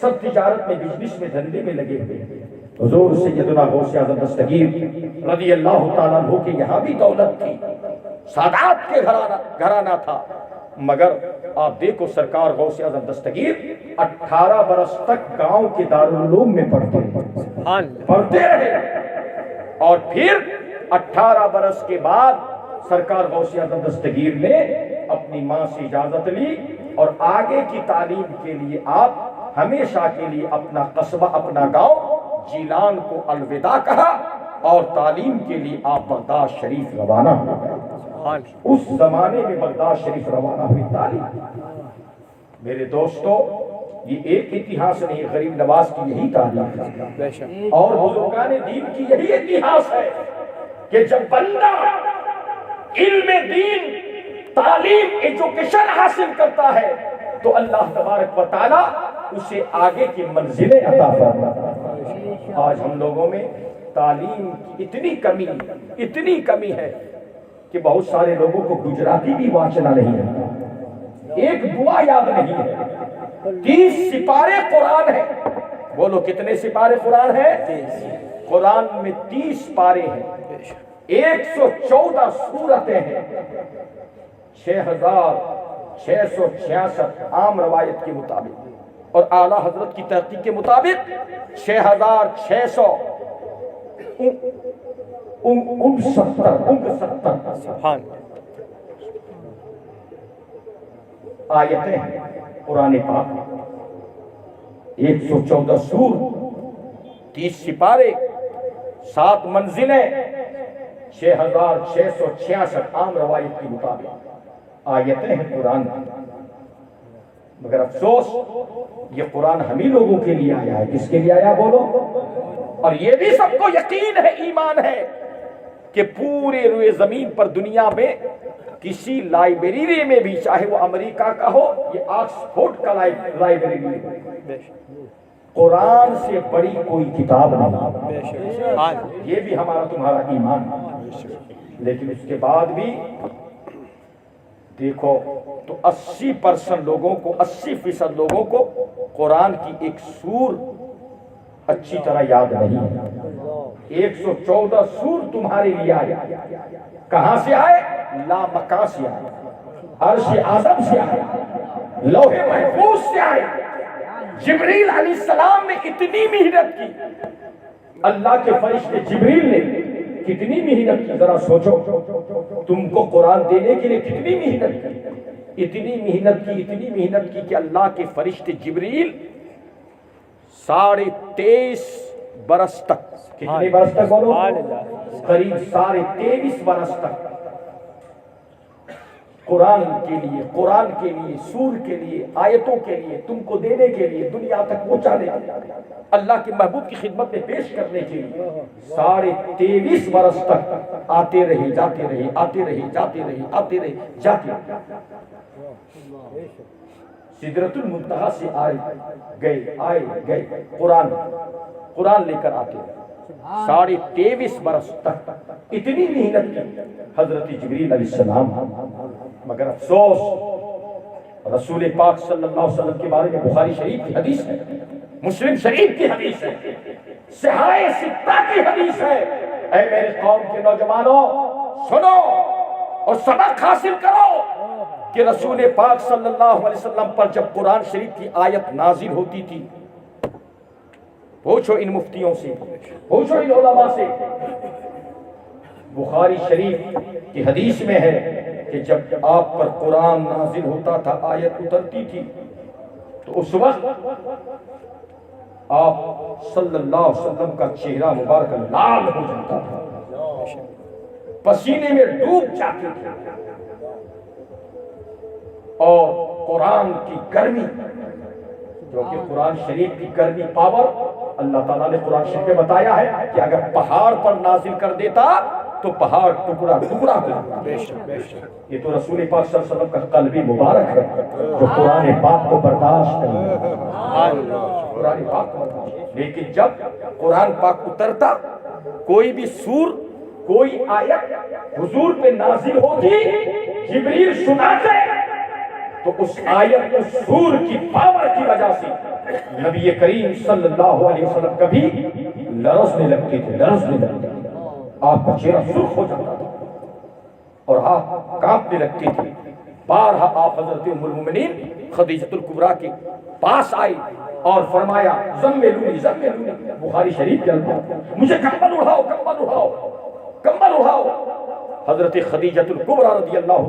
سب تجارت میں بزنس میں دھندے میں لگے ہوئے ہیں۔ حضور سیدنا غوث اعظم دستگیر رضی اللہ تعالیٰ عنہ کے یہاں بھی دولت تھی، سادات کے گھرانہ تھا، مگر آپ دیکھو سرکار غوث اعظم دستگیر 18 برس تک گاؤں کے دارالعلوم میں پڑھتے رہے، اور پھر 18 برس کے بعد سرکار غوث اعظم دستگیر نے اپنی ماں سے اجازت لی اور آگے کی تعلیم کے لیے آپ ہمیشہ کے لیے اپنا قصبہ اپنا گاؤں جیلان کو الوداع کہا اور تعلیم کے لیے آپ بغداد شریف روانہ ہو گئے۔ اس زمانے میں بغداد شریف روانہ ہوئی تعلیم۔ میرے دوستو، یہ ایک اتہاس نہیں، غریب نواز کی یہی تعلیم ہے اور بزرگان دین کی یہی اتہاس ہے کہ جب بندہ علم دین تعلیم ایجوکیشن حاصل کرتا ہے تو اللہ تبارک و تعالی اسے آگے کی منزلیں عطا فرماتا ہے۔ آج ہم لوگوں میں تعلیم کی اتنی کمی ہے کہ بہت سارے لوگوں کو گجراتی بھی واچنا نہیں ہے، ایک دعا یاد نہیں ہے۔ 30 سپارے قرآن ہیں، بولو کتنے سپارے قرآن ہیں؟ قرآن میں 30 پارے ہیں، 114 سورتیں ہیں، 6666 عام روایت کے مطابق اور اعلیٰ حضرت کی تحقیق کے مطابق 6669 آیتیں ہیں قرآن پاک، 114 سور، 30 سپارے، 7 منزلیں، 6666 عام روایت کے مطابق آیتیں ہیں قرآن کی۔ مگر افسوس یہ قرآن ہم ہی لوگوں کے لیے آیا ہے، کس کے لیے آیا بولو؟ اور یہ بھی سب کو یقین ہے، ایمان ہے کہ پورے روئے زمین پر دنیا میں کسی لائبریری میں بھی، چاہے وہ امریکہ کا ہو یا آکسفورڈ کا لائبریری ہو، قرآن سے بڑی کوئی کتاب نہیں۔ یہ بھی ہمارا تمہارا ایمان ہے۔ لیکن اس کے بعد بھی دیکھو تو 80% لوگوں کو، 80% لوگوں کو قرآن کی ایک سور اچھی طرح یاد نہیں ہے۔ 114 سور تمہارے لیے آئے، کہاں سے آئے؟ لا مکان سے آئے، عرش اعظم سے آئے، لوح محفوظ سے آئے۔ جبریل علیہ السلام نے اتنی محنت کی، اللہ کے فرشتے جبریل نے کتنی محنت کی، ذرا سوچو تم کو قرآن دینے کے لیے کتنی محنت کی، اتنی محنت کی کہ اللہ کے فرشتے جبریل 23.5 برس تک، کتنے برس تک بولو؟ قریب 23.5 برس تک قرآن کے لیے سور کے لیے آیتوں کے لیے تم کو دینے کے لیے، دنیا تک پہنچانے کے لیے، اللہ کے محبوب کی خدمت میں پیش کرنے کے لیے 23.5 برس تک آتے رہے جاتے رہے، آتے رہے جاتے رہے، آتے رہے جاتے رہے، سدرۃ المنتہا سے آئے گئے قرآن لے کر آتے رہے 23.5 برس تک، اتنی محنت کی حضرت جبریل علیہ السلام۔ مگر افسوس رسول پاک صلی اللہ علیہ وسلم کے بارے میں بخاری شریف کی حدیث ہے، مسلم شریف کی حدیث ہے، صحاح ستہ کی حدیث ہے۔ اے میرے قوم کے نوجوانوں سنو اور سبق حاصل کرو کہ رسول پاک صلی اللہ علیہ وسلم پر جب قرآن شریف کی آیت نازل ہوتی تھی، پوچھو ان مفتیوں سے، پوچھو ان علماء سے، بخاری شریف کی حدیث میں ہے کہ جب آپ پر قرآن نازل ہوتا تھا، آیت اترتی تھی، تو اس وقت آپ صلی اللہ علیہ وسلم کا چہرہ مبارک لال ہو جاتا تھا، پسینے میں ڈوب جاتے تھے، اور قرآن کی گرمی، جو کہ قرآن شریف کی گرمی پاور، اللہ تعالیٰ نے قرآن شریف میں بتایا ہے کہ اگر پہاڑ پر نازل کر دیتا تو پہاڑ ٹکڑا ٹکڑا ہو جاتا۔ یہ تو رسول پاک صلی اللہ علیہ وسلم کا قلبی مبارک ہے جو قرآن پاک کو برداشت کرتا، قرآن پاک کو برداشت۔ لیکن جب قرآن پاک اترتا، کوئی بھی سور، کوئی آیت حضور پہ نازل ہوتی، جبریل سناتے تو اس آیت اس سور کی پاور کی وجہ سے نبی کریم صلی اللہ علیہ وسلم کبھی لرزنے لگتے تھے، لرزنے لگتے تھے، آپ کا چہرہ سرخ ہو جاتا تھا اور آپ کانپنے لگتے تھے۔ بارہا آپ حضرت ام المومنین خدیجۃ الکبریٰ کے پاس آئی اور فرمایا زملونی زملونی، بخاری شریف کے الفاظ، مجھے کمبل اڑاؤ کمبل اڑاؤ کمبل اڑاؤ۔ حضرت خدیجۃ الکبریٰ رضی اللہ